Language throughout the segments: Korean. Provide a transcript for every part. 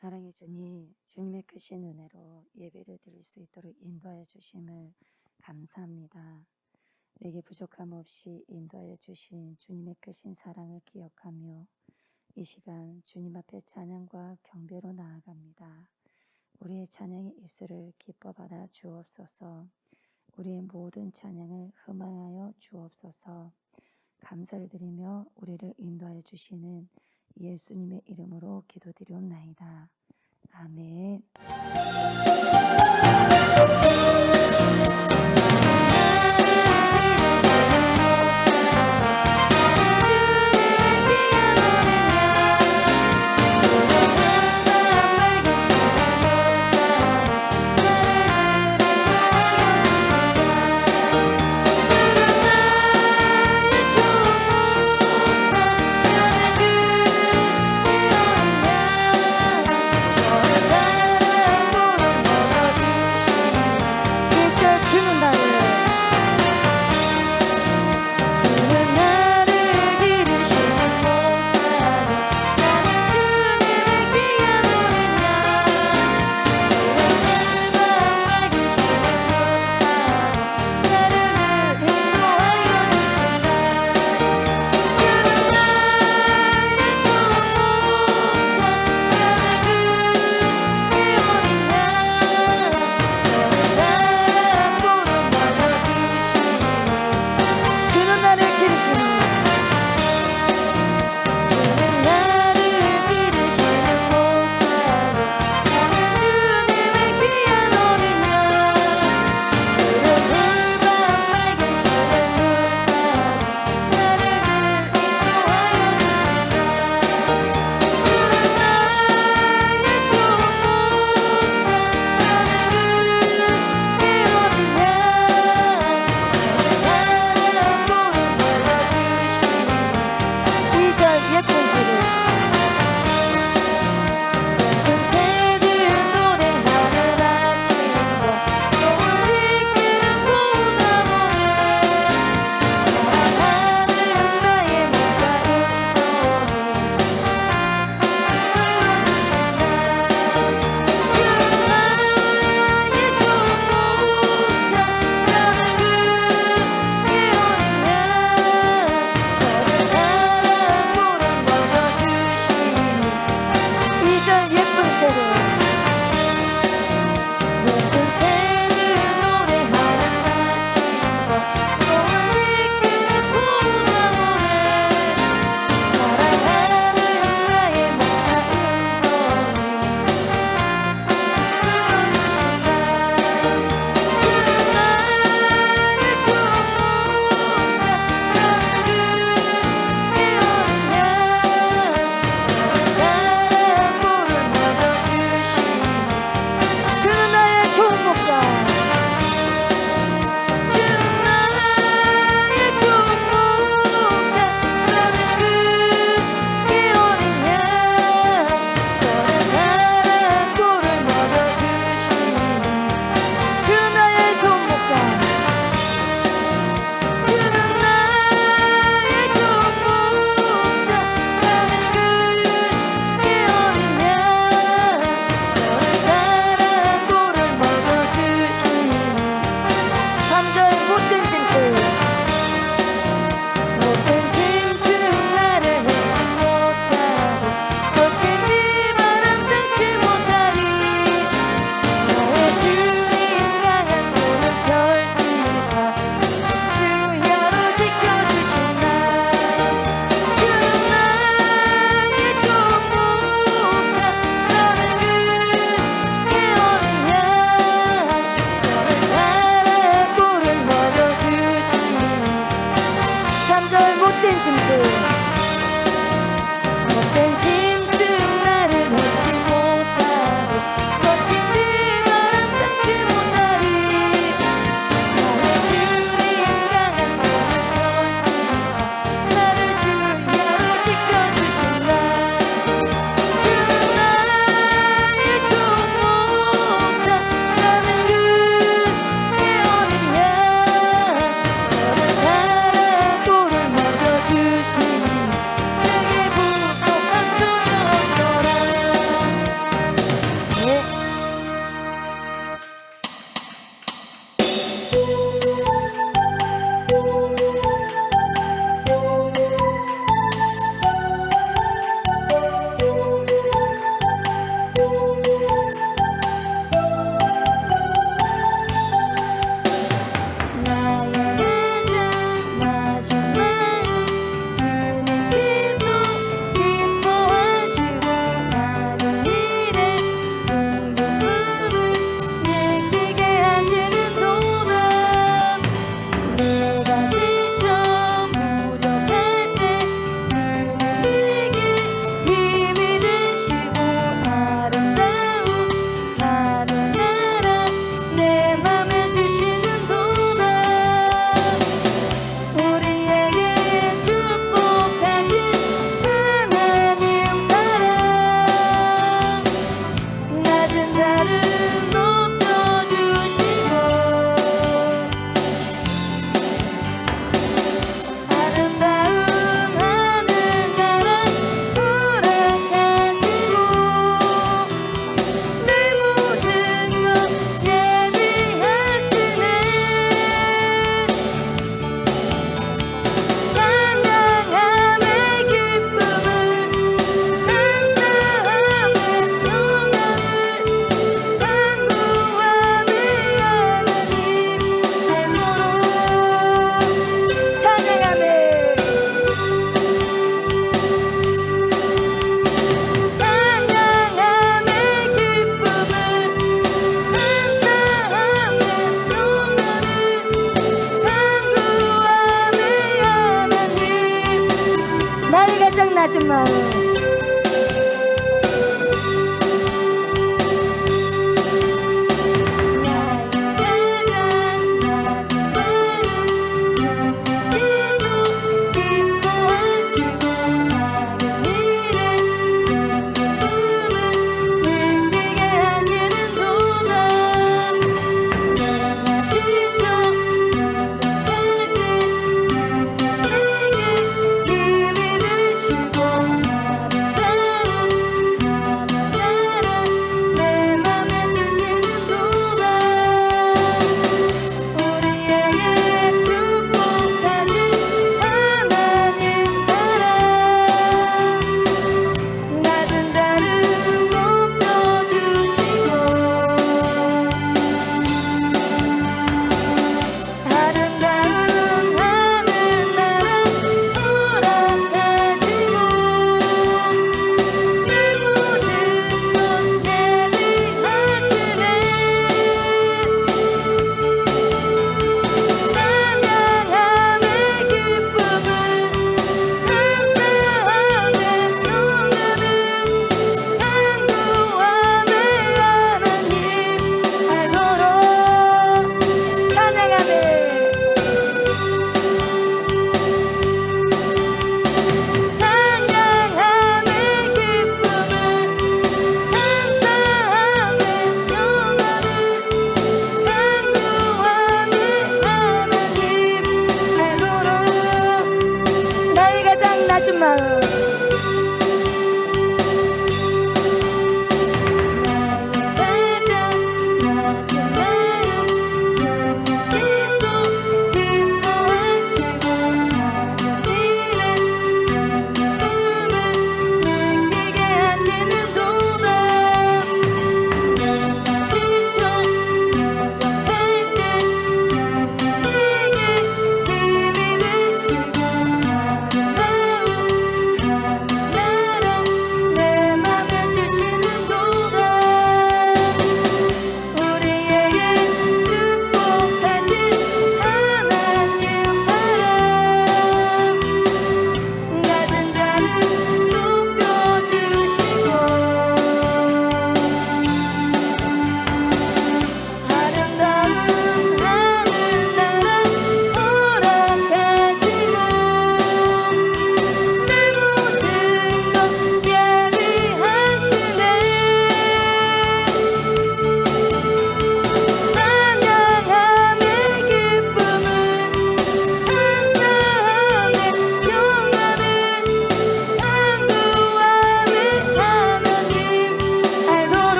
사랑의 주님, 주님의 크신 은혜로 예배를 드릴 수 있도록 인도하여 주심을 감사합니다. 내게 부족함 없이 인도하여 주신 주님의 크신 사랑을 기억하며 이 시간 주님 앞에 찬양과 경배로 나아갑니다. 우리의 찬양의 입술을 기뻐 받아 주옵소서. 우리의 모든 찬양을 흠양하여 주옵소서. 감사를 드리며 우리를 인도하여 주시는 예수님의 이름으로 기도드리옵나이다. 아멘.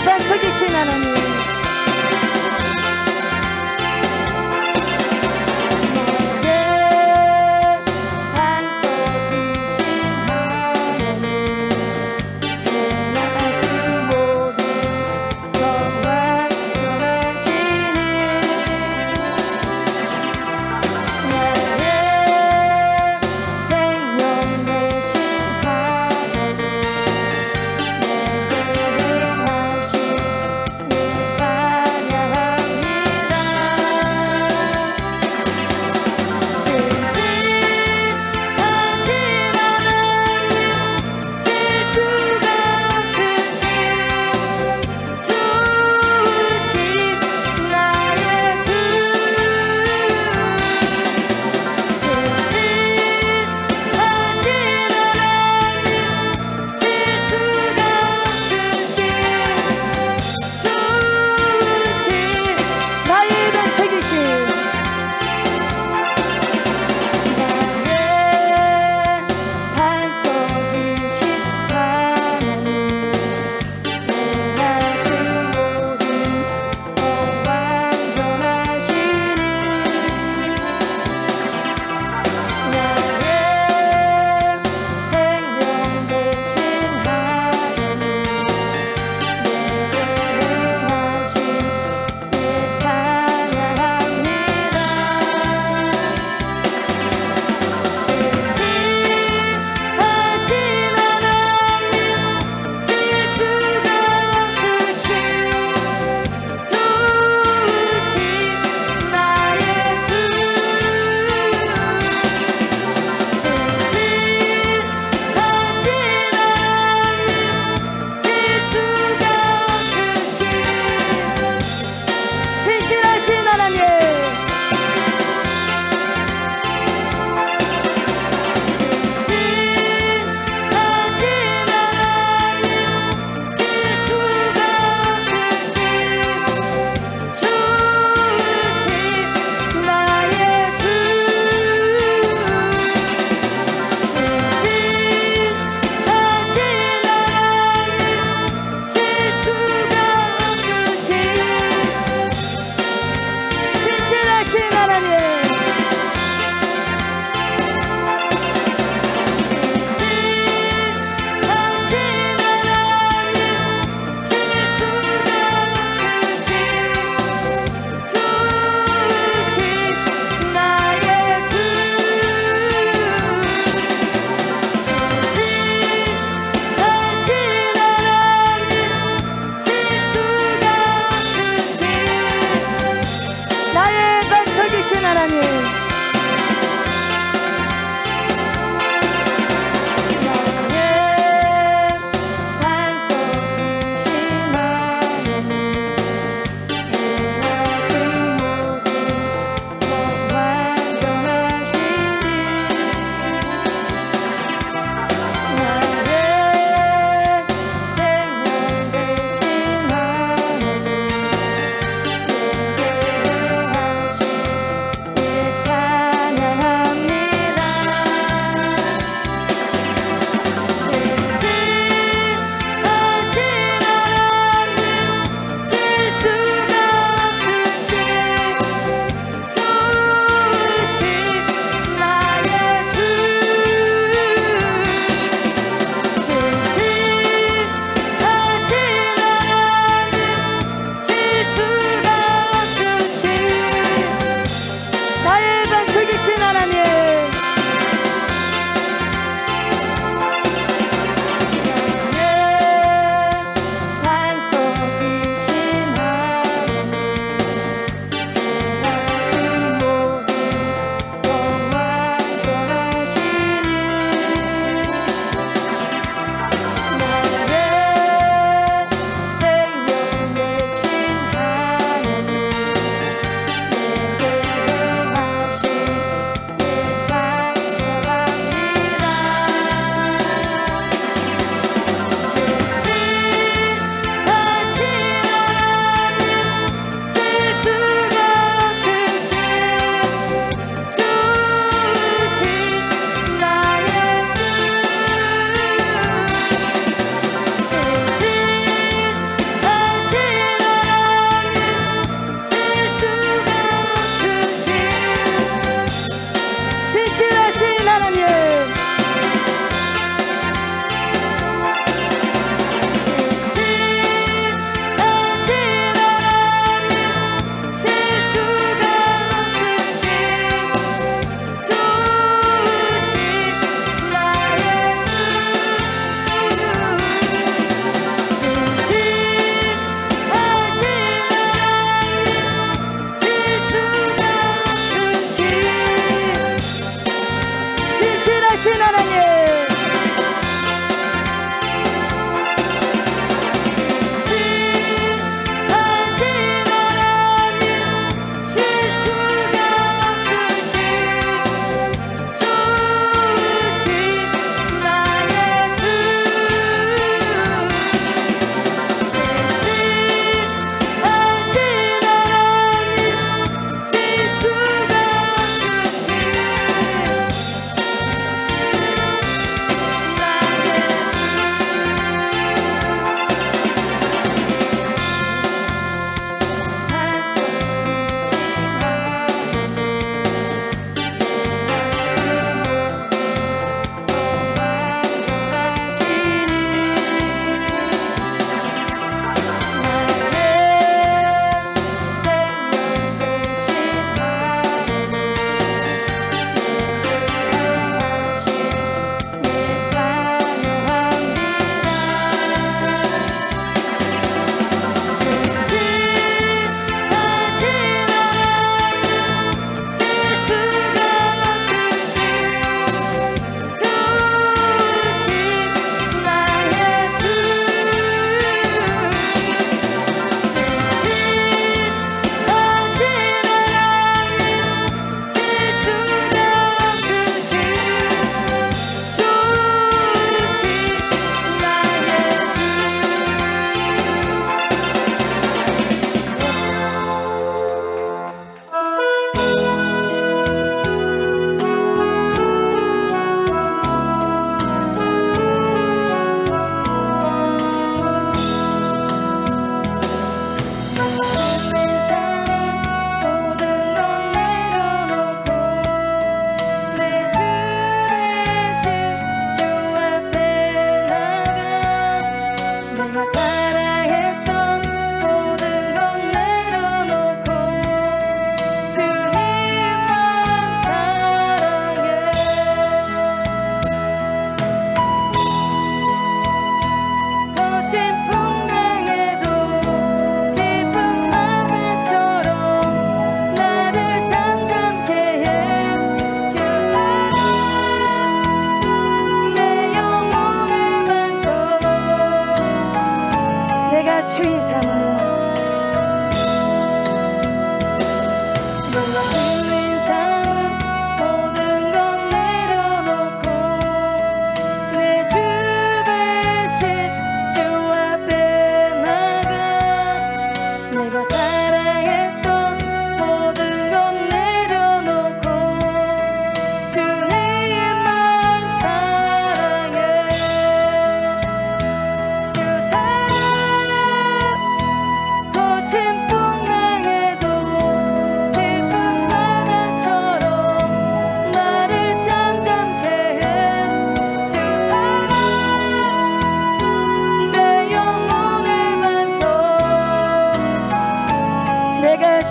다스리신 하나님,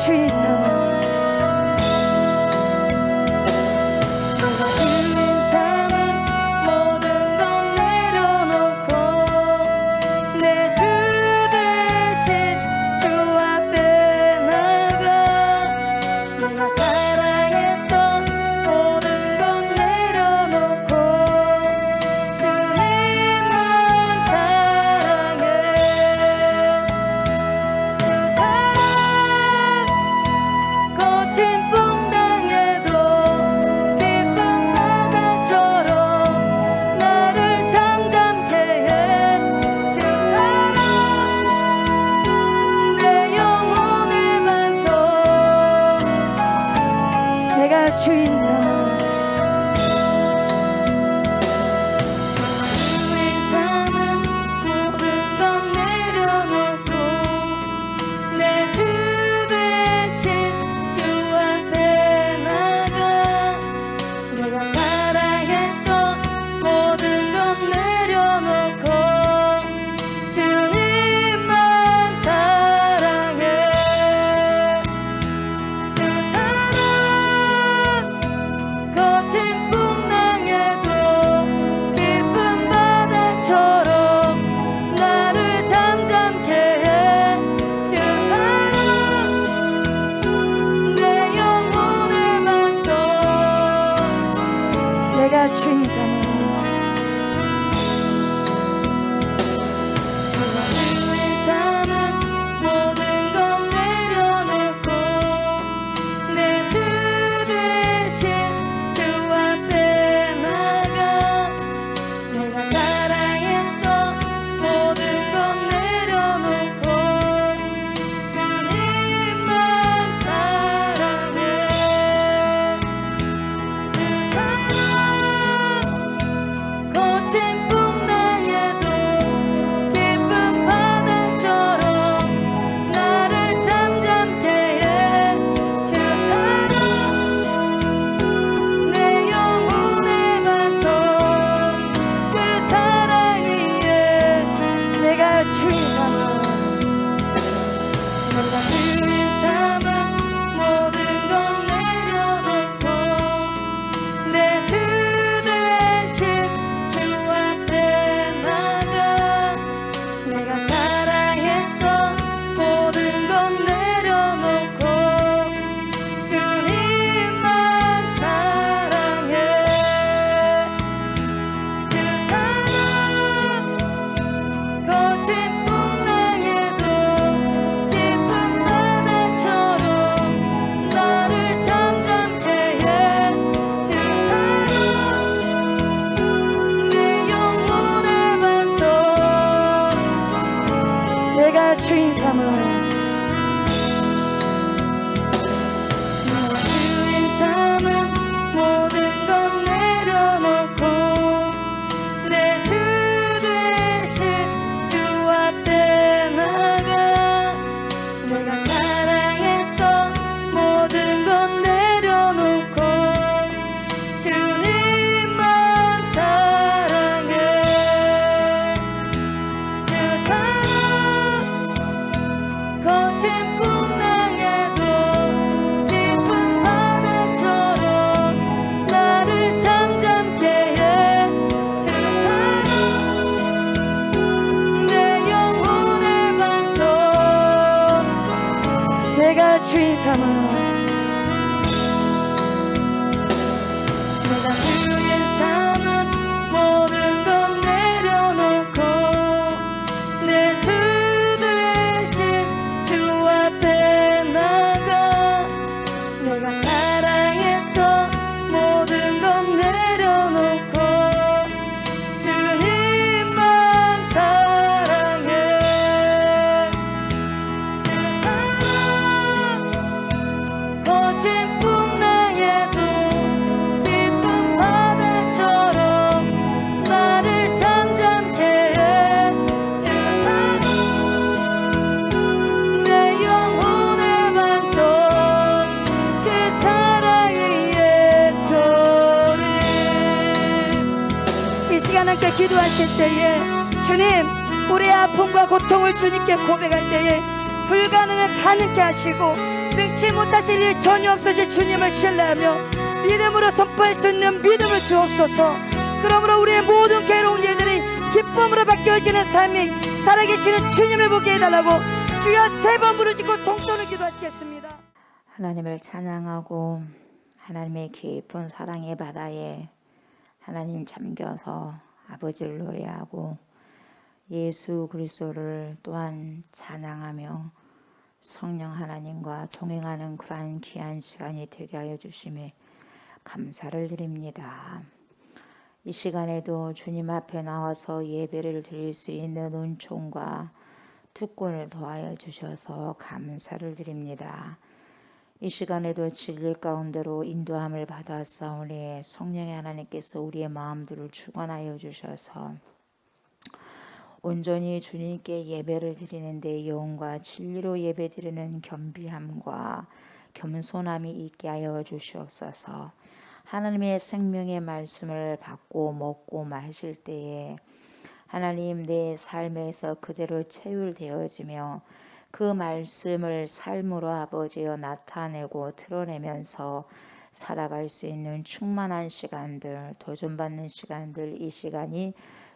주인 삼아 주인 삼아 주인 삼아 주인 삼아 주인 삼아 모든 것 내려놓고 내 주 대신 주 앞에 나가 내가 사랑했던 모든 것 내려놓고 주님만 사랑해 거친 풍랑에도 깊은 바다처럼 나를 잠잠케 해 주 사랑 내 영혼의 반석 내가 주인 삼아 내가 주인 삼아 모든 것 내려놓고 내 주 대신 주 앞에 나가 내가 사랑했던 모든 것 내려놓고 주님만 사랑해 주 사랑 거친 풍랑에도 깊은 바다처럼 나를 잠잠케 해 주 사랑 내 영혼의 반석 그 사랑 위에 소리 이 시간 함께 기도하실 때에 주님 우리의 아픔과 고통을 주님께 고백할 때에 불가능을 다 가능케 하시고 능치 못하실 일 전혀 없으신 주님을 신뢰하며 믿음으로 선포할 수 있는 믿음을 주옵소서. 그러므로 우리의 모든 괴로운 일들이 기쁨으로 바뀌어지는 삶이 살아계시는 주님을 보게 해달라고 주여 3번 부르짖고 동서로 기도하시겠습니다. 하나님을 찬양하고 하나님의 깊은 사랑의 바다에 하나님 잠겨서 아버지를 노래하고 예수 그리스도를 또한 찬양하며 성령 하나님과 동행하는 그러한 귀한 시간이 되게 하여 주심에 감사를 드립니다. 이 시간에도 주님 앞에 나와서 예배를 드릴 수 있는 은총과 특권을 더하여 주셔서 감사를 드립니다. 이 시간에도 진리 가운데로 인도함을 받았사오니 성령의 하나님께서 우리의 마음들을 주관하여 주셔서 온전히 주님께 예배를 드리는데 영과 진리로 예배드리는 겸비함과 겸손함이 있게 하여 주시옵소서. 하나님의 생명의 말씀을 받고 먹고 마실 때에 하나님 내 삶에서 그대로 체휼되어지며 그 말씀을 삶으로 아버지여 나타내고 드러내면서 살아갈 수 있는 충만한 시간들, 도전받는 시간들, 이 시간이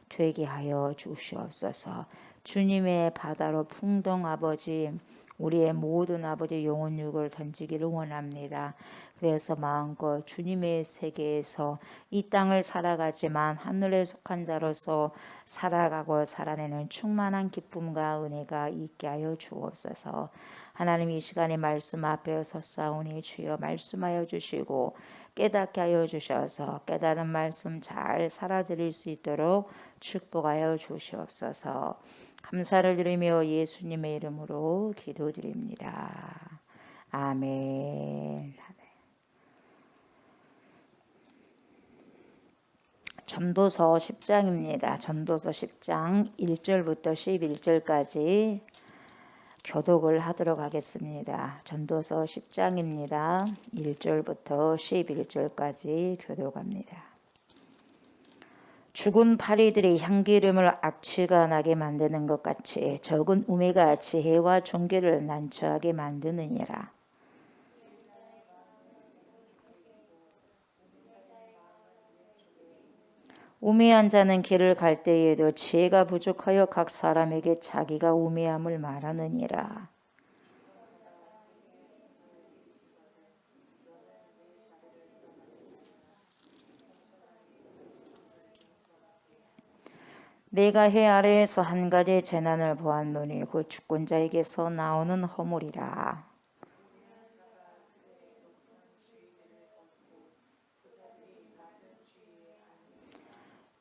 되게 하여 주시옵소서. 주님의 바다로 풍덩 아버지 우리의 모든 아버지 영혼육을 던지기를 원합니다. 그래서 마음껏 주님의 세계에서 이 땅을 살아가지만 하늘에 속한 자로서 살아가고 살아내는 충만한 기쁨과 은혜가 있게 하여 주옵소서. 하나님 이 시간에 말씀 앞에 섰사오니 주여 말씀하여 주시고 깨닫게 하여 주셔서 깨달은 말씀 잘 살아드릴 수 있도록 축복하여 주시옵소서. 감사를 드리며 예수님의 이름으로 기도드립니다. 아멘. 전도서 10장입니다. 전도서 10장 1절부터 11절까지 교독을 하도록 하겠습니다. 전도서 10장입니다. 1절부터 11절까지 교독합니다. 죽은 파리들이 향기름을 악취가 나게 만드는 것 같이 적은 우매가 지혜와 존귀를 난처하게 만드느니라. 우매한 자는 길을 갈 때에도 지혜가 부족하여 각 사람에게 자기가 우매함을 말하느니라. 내가 해 아래에서 한 가지 재난을 보았노니 그 주권자에게서 나오는 허물이라.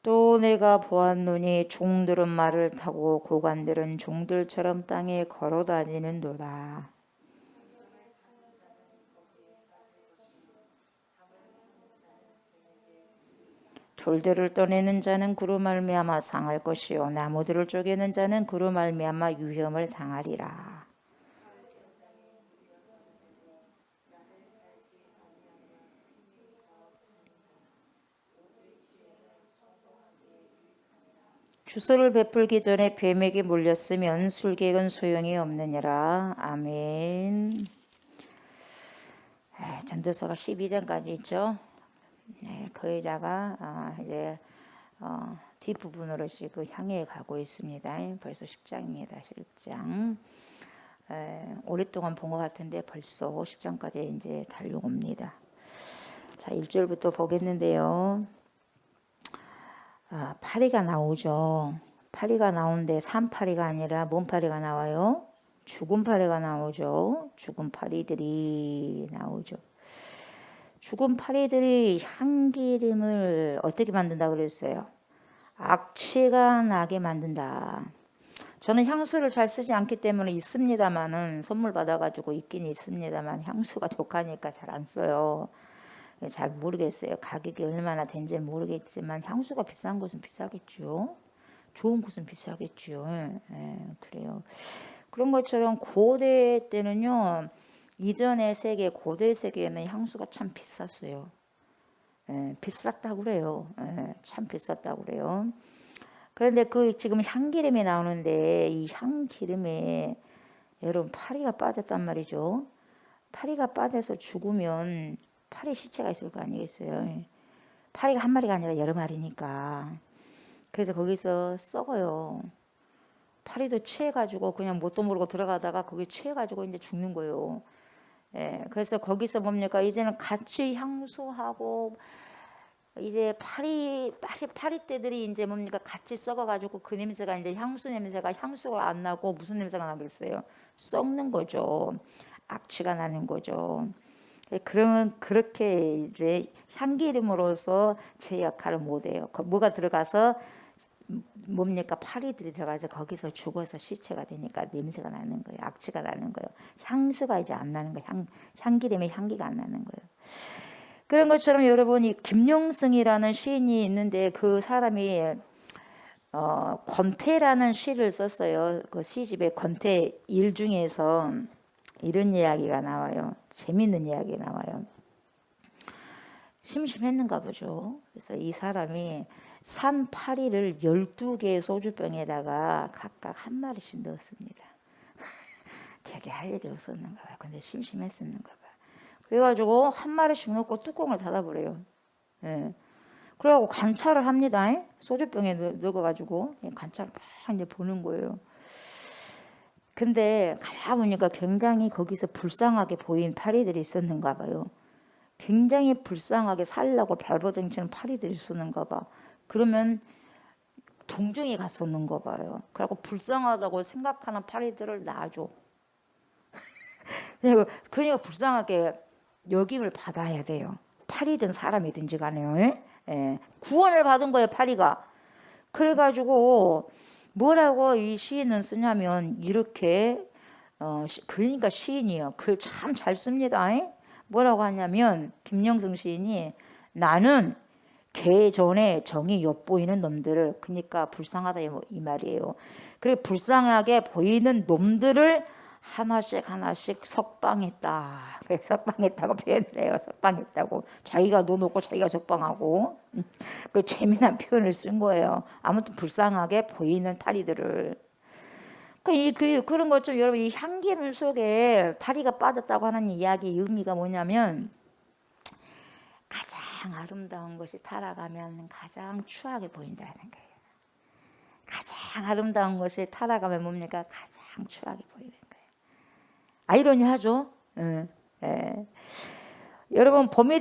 또 내가 보았노니 종들은 말을 타고 고관들은 종들처럼 땅에 걸어다니는도다. 돌들을 떠내는 자는 그로 말미암아 상할 것이요 나무들을 쪼개는 자는 그로 말미암아 위험을 당하리라. 주소를 베풀기 전에 뱀에게 물렸으면 술객은 소용이 없느니라. 아멘. 전도서가 12장까지 있죠. 거기다가 이제 뒷부분으로 지금 향해 가고 있습니다. 벌써 10장입니다. 10장. 오랫동안 본 것 같은데 벌써 10장까지 이제 달려옵니다. 자, 1절부터 보겠는데요. 파리가 나오죠. 파리가 나오는데 산파리가 아니라 뭔 파리가 나와요? 죽은 파리가 나오죠. 죽은 파리들이 나오죠. 죽은 파리들이 향기름을 어떻게 만든다고 그랬어요? 악취가 나게 만든다. 저는 향수를 잘 쓰지 않기 때문에 있습니다만은 선물 받아가지고 있긴 있습니다만 향수가 독하니까 잘 안 써요. 잘 모르겠어요. 가격이 얼마나 된지 모르겠지만 향수가 비싼 곳은 비싸겠죠. 좋은 곳은 비싸겠죠. 그래요. 그런 것처럼 고대 때는요. 이전의 세계, 고대 세계에는 향수가 참 비쌌어요. 비쌌다고 그래요. 참 비쌌다고 그래요. 그런데 그 지금 향기름이 나오는데 이 향기름에 여러분 파리가 빠졌단 말이죠. 파리가 빠져서 죽으면 파리 시체가 있을 거 아니겠어요. 파리가 한 마리가 아니라 여러 마리니까. 그래서 거기서 썩어요. 파리도 취해가지고 그냥 뭣도 모르고 들어가다가 거기 취해가지고 이제 죽는 거예요. 예, 그래서 거기서 뭡니까? 이제는 같이 향수하고 이제 파리떼들이 이제 뭡니까? 같이 썩어가지고 그 냄새가 이제 향수 냄새가 향수가 안 나고 무슨 냄새가 나겠어요? 썩는 거죠. 악취가 나는 거죠. 그러면 그렇게 이제 향기름으로서 제 역할을 못해요. 뭐가 들어가서 뭡니까? 파리들이 들어가서 거기서 죽어서 시체가 되니까 냄새가 나는 거예요. 악취가 나는 거예요. 향수가 이제 안 나는 거예요. 향기름의 향기가 안 나는 거예요. 그런 것처럼 여러분이 김용승이라는 시인이 있는데 그 사람이 권태라는 시를 썼어요. 그 시집에 권태 일 중에서 이런 이야기가 나와요. 재밌는 이야기 나와요. 심심했는가 보죠. 그래서 이 사람이 산 파리를 12개의 소주병에다가 각각 한 마리씩 넣었습니다. 되게 할 일이 없었는가 봐요. 근데 심심했었는가 봐요. 그래가지고 한 마리씩 넣고 뚜껑을 닫아버려요. 예. 그래가지고 관찰을 합니다. 소주병에 넣어가지고 관찰을 막 이제 보는 거예요. 근데 가만 보니까 굉장히 거기서 불쌍하게 보인 파리들이 있었는가 봐요. 굉장히 불쌍하게 살려고 발버둥치는 파리들이 있었는가 봐. 그러면 동정이 갔었는가 봐요. 그래갖고 불쌍하다고 생각하는 파리들을 놔줘. 그러니까 불쌍하게 여김을 받아야 돼요. 파리든 사람이든지 간에요. 예. 구원을 받은 거예요, 파리가. 그래가지고 뭐라고 이 시인은 쓰냐면 이렇게 그러니까 시인이요. 글 참 잘 씁니다. 뭐라고 하냐면 김영승 시인이 나는 개 전에 정이 엿보이는 놈들을 그러니까 불쌍하다 이 말이에요. 그리고 불쌍하게 보이는 놈들을 하나씩 석방했다. 그래서 석방했다고 표현을 해요. 석방했다고. 자기가 놓고 자기가 석방하고 그 재미난 표현을 쓴 거예요. 아무튼 불쌍하게 보이는 파리들을. 그런 것좀 여러분 이 향기름 속에 파리가 빠졌다고 하는 이야기 의미가 뭐냐면 가장 아름다운 것이 타락하면 가장 추하게 보인다는 거예요. 가장 아름다운 것이 타락하면 뭡니까? 가장 추하게 보이는 거예요. 아이러니하죠. 여러분 봄이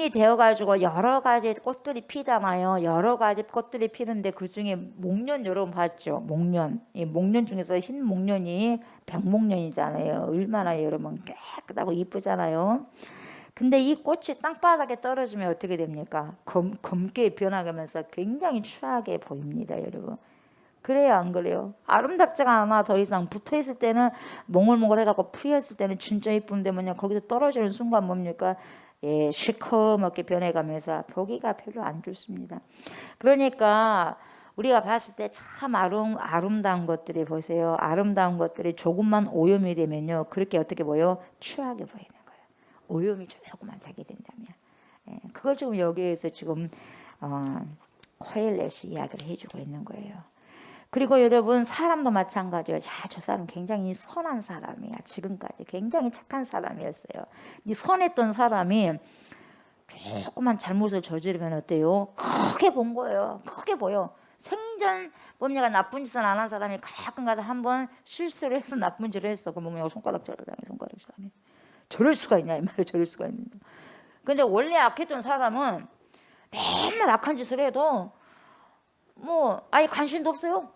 되어가지고 여러 가지 꽃들이 피잖아요. 여러 가지 꽃들이 피는데 그 중에 목련 여러분 봤죠? 목련. 이 목련 중에서 흰 목련이 백목련이잖아요. 얼마나 여러분 깨끗하고 이쁘잖아요. 근데 이 꽃이 땅바닥에 떨어지면 어떻게 됩니까? 검게 변하면서 굉장히 추하게 보입니다, 여러분. 그래요, 안 그래요? 아름답지가 않아. 더 이상 붙어있을 때는 몽글몽글해갖고 풀렸을 때는 진짜 이쁜데 뭐냐 거기서 떨어지는 순간 뭡니까? 예, 시커멓게 변해가면서 보기가 별로 안 좋습니다. 그러니까 우리가 봤을 때 참 아름다운 것들이 보세요. 아름다운 것들이 조금만 오염이 되면요, 그렇게 어떻게 보여? 추하게 보이는 거예요. 오염이 조금만 되게 된다면. 예, 그걸 지금 여기에서 지금 코엘렛이 이야기를 해주고 있는 거예요. 그리고 여러분 사람도 마찬가지예요. 저 사람 굉장히 선한 사람이야. 지금까지 굉장히 착한 사람이었어요. 이 선했던 사람이 조그만 잘못을 저지르면 어때요? 크게 본 거예요. 크게 보여. 생전 뭡니까 나쁜 짓을 안 한 사람이 가끔가다 한번 실수를 해서 나쁜 짓을 했어. 그럼 뭡니까 손가락 절당해. 손가락 절당해. 저럴 수가 있냐 이 말이에요. 저럴 수가 있는데. 근데 원래 악했던 사람은 맨날 악한 짓을 해도 뭐 아예 관심도 없어요.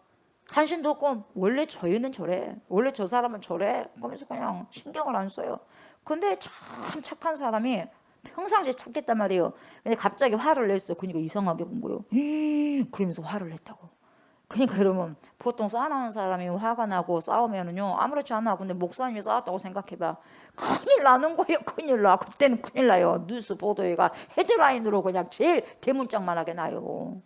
관심도 없고 원래 저희는 저래. 원래 저 사람은 저래. 그러면서 그냥 신경을 안 써요. 근데 참 착한 사람이 평상시에 착했단 말이에요. 근데 갑자기 화를 냈어. 그러니까 이상하게 본 거예요. 그러면서 화를 냈다고. 그러니까 여러분 보통 싸우는 사람이 화가 나고 싸우면은요 아무렇지 않아. 근데 목사님이 싸웠다고 생각해봐. 큰일 나는 거예요. 큰일 나. 그때는 큰일 나요. 뉴스 보도회가 헤드라인으로 그냥 제일 대문짝만하게 나요.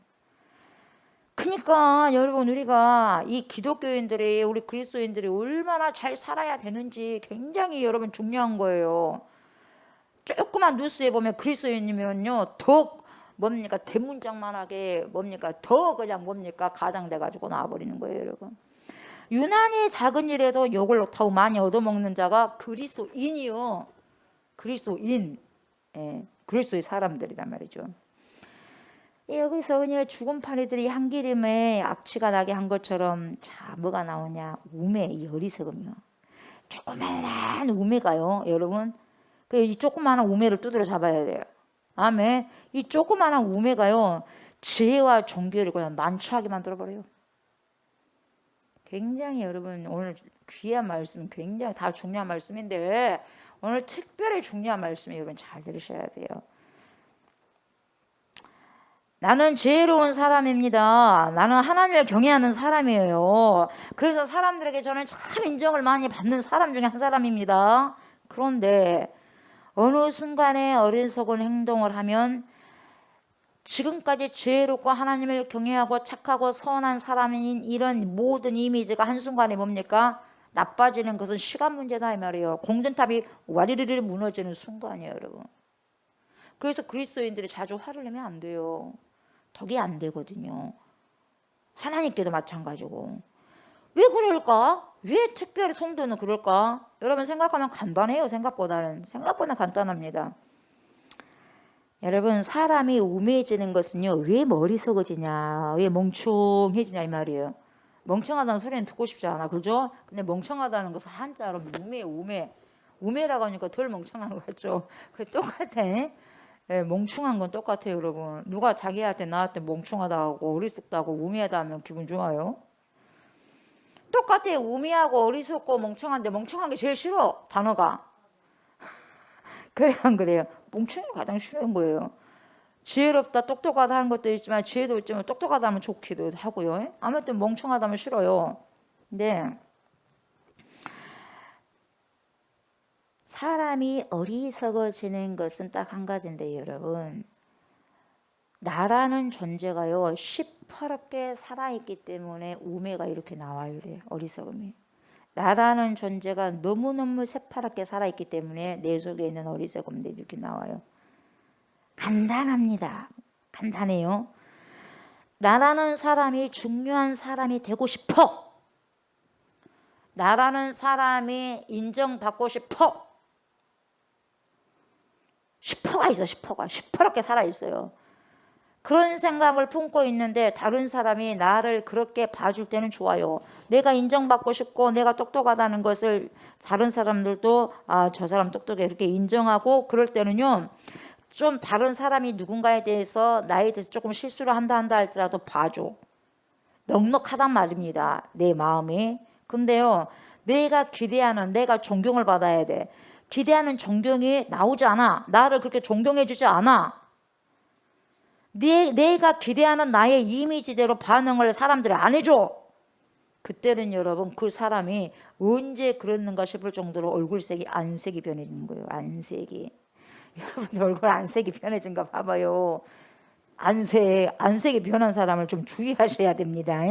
그러니까 여러분 우리가 이 기독교인들이 우리 그리스도인들이 얼마나 잘 살아야 되는지 굉장히 여러분 중요한 거예요. 조그만 뉴스에 보면 그리스도인이면요 더 뭡니까 대문짝만하게 뭡니까 더 그냥 뭡니까 가장돼 가지고 나와버리는 거예요, 여러분. 유난히 작은 일에도 욕을 타고 많이 얻어먹는 자가 그리스도인이요. 그리스도인. 예, 그리스도의 사람들이란 말이죠. 여기서 그냥 죽은 파리들이 한기름에 악취가 나게 한 것처럼 자 뭐가 나오냐? 우매, 이 어리석음이요. 조그만한 우매가요, 여러분. 이 조그만한 우매를 두드려 잡아야 돼요. 아멘. 이 조그만한 우매가요, 지혜와 종교를 그냥 난처하게 만들어버려요. 굉장히 여러분 오늘 귀한 말씀, 굉장히 다 중요한 말씀인데 오늘 특별히 중요한 말씀 여러분 잘 들으셔야 돼요. 나는 지혜로운 사람입니다. 나는 하나님을 경외하는 사람이에요. 그래서 사람들에게 저는 참 인정을 많이 받는 사람 중에 한 사람입니다. 그런데 어느 순간에 어리석은 행동을 하면 지금까지 지혜롭고 하나님을 경외하고 착하고 선한 사람인 이런 모든 이미지가 한순간에 뭡니까? 나빠지는 것은 시간 문제다 이 말이에요. 공든탑이 와리르르 무너지는 순간이에요, 여러분. 그래서 그리스도인들이 자주 화를 내면 안 돼요. 덕이 안 되거든요. 하나님께도 마찬가지고. 왜 그럴까? 왜 특별히 성도는 그럴까? 여러분 생각하면 간단해요. 생각보다 간단합니다. 여러분 사람이 우매해지는 것은요, 왜 머리석어지냐, 왜 멍청해지냐 이 말이에요. 멍청하다는 소리는 듣고 싶지 않아, 그죠? 근데 멍청하다는 것은 한자로 우매라고 하니까 덜 멍청한 것 같죠? 그게 똑같아. 예, 멍청한 건 똑같아요, 여러분. 누가 자기한테 나한테 멍청하다 하고 어리석다 하고 우매하다 하면 기분 좋아요? 똑같아요. 우매하고 어리석고 멍청한데 멍청한 게 제일 싫어, 단어가. 그래 안 그래요? 멍청이 가장 싫은 거예요. 지혜롭다, 똑똑하다 하는 것도 있지만 지혜도 있지만 똑똑하다 하면 좋기도 하고요. 아무튼 멍청하다 하면 싫어요. 근데 사람이 어리석어지는 것은 딱 한 가지인데 여러분, 나라는 존재가요 시퍼렇게 살아있기 때문에 우매가 이렇게 나와요. 어리석음이. 나라는 존재가 너무너무 새파랗게 살아있기 때문에 내 속에 있는 어리석음들이 이렇게 나와요. 간단합니다. 간단해요. 나라는 사람이 중요한 사람이 되고 싶어. 나라는 사람이 인정받고 싶어. 싶어가 있어. 시퍼렇게 살아있어요. 그런 생각을 품고 있는데 다른 사람이 나를 그렇게 봐줄 때는 좋아요. 내가 인정받고 싶고 내가 똑똑하다는 것을 다른 사람들도 저 사람 똑똑해 이렇게 인정하고 그럴 때는요, 좀 다른 사람이 누군가에 대해서 나에 대해서 조금 실수를 한다 할지라도 봐줘. 넉넉하단 말입니다, 내 마음이. 근데요, 내가 기대하는, 내가 존경을 받아야 돼. 기대하는 존경이 나오지 않아. 나를 그렇게 존경해 주지 않아. 내가 기대하는 나의 이미지대로 반응을 사람들이 안 해줘. 그때는 여러분 그 사람이 언제 그랬는가 싶을 정도로 얼굴색이 안색이 변해지는 거예요. 안색이. 여러분들 얼굴 안색이 변해진가 봐봐요. 안색이 변한 사람을 좀 주의하셔야 됩니다.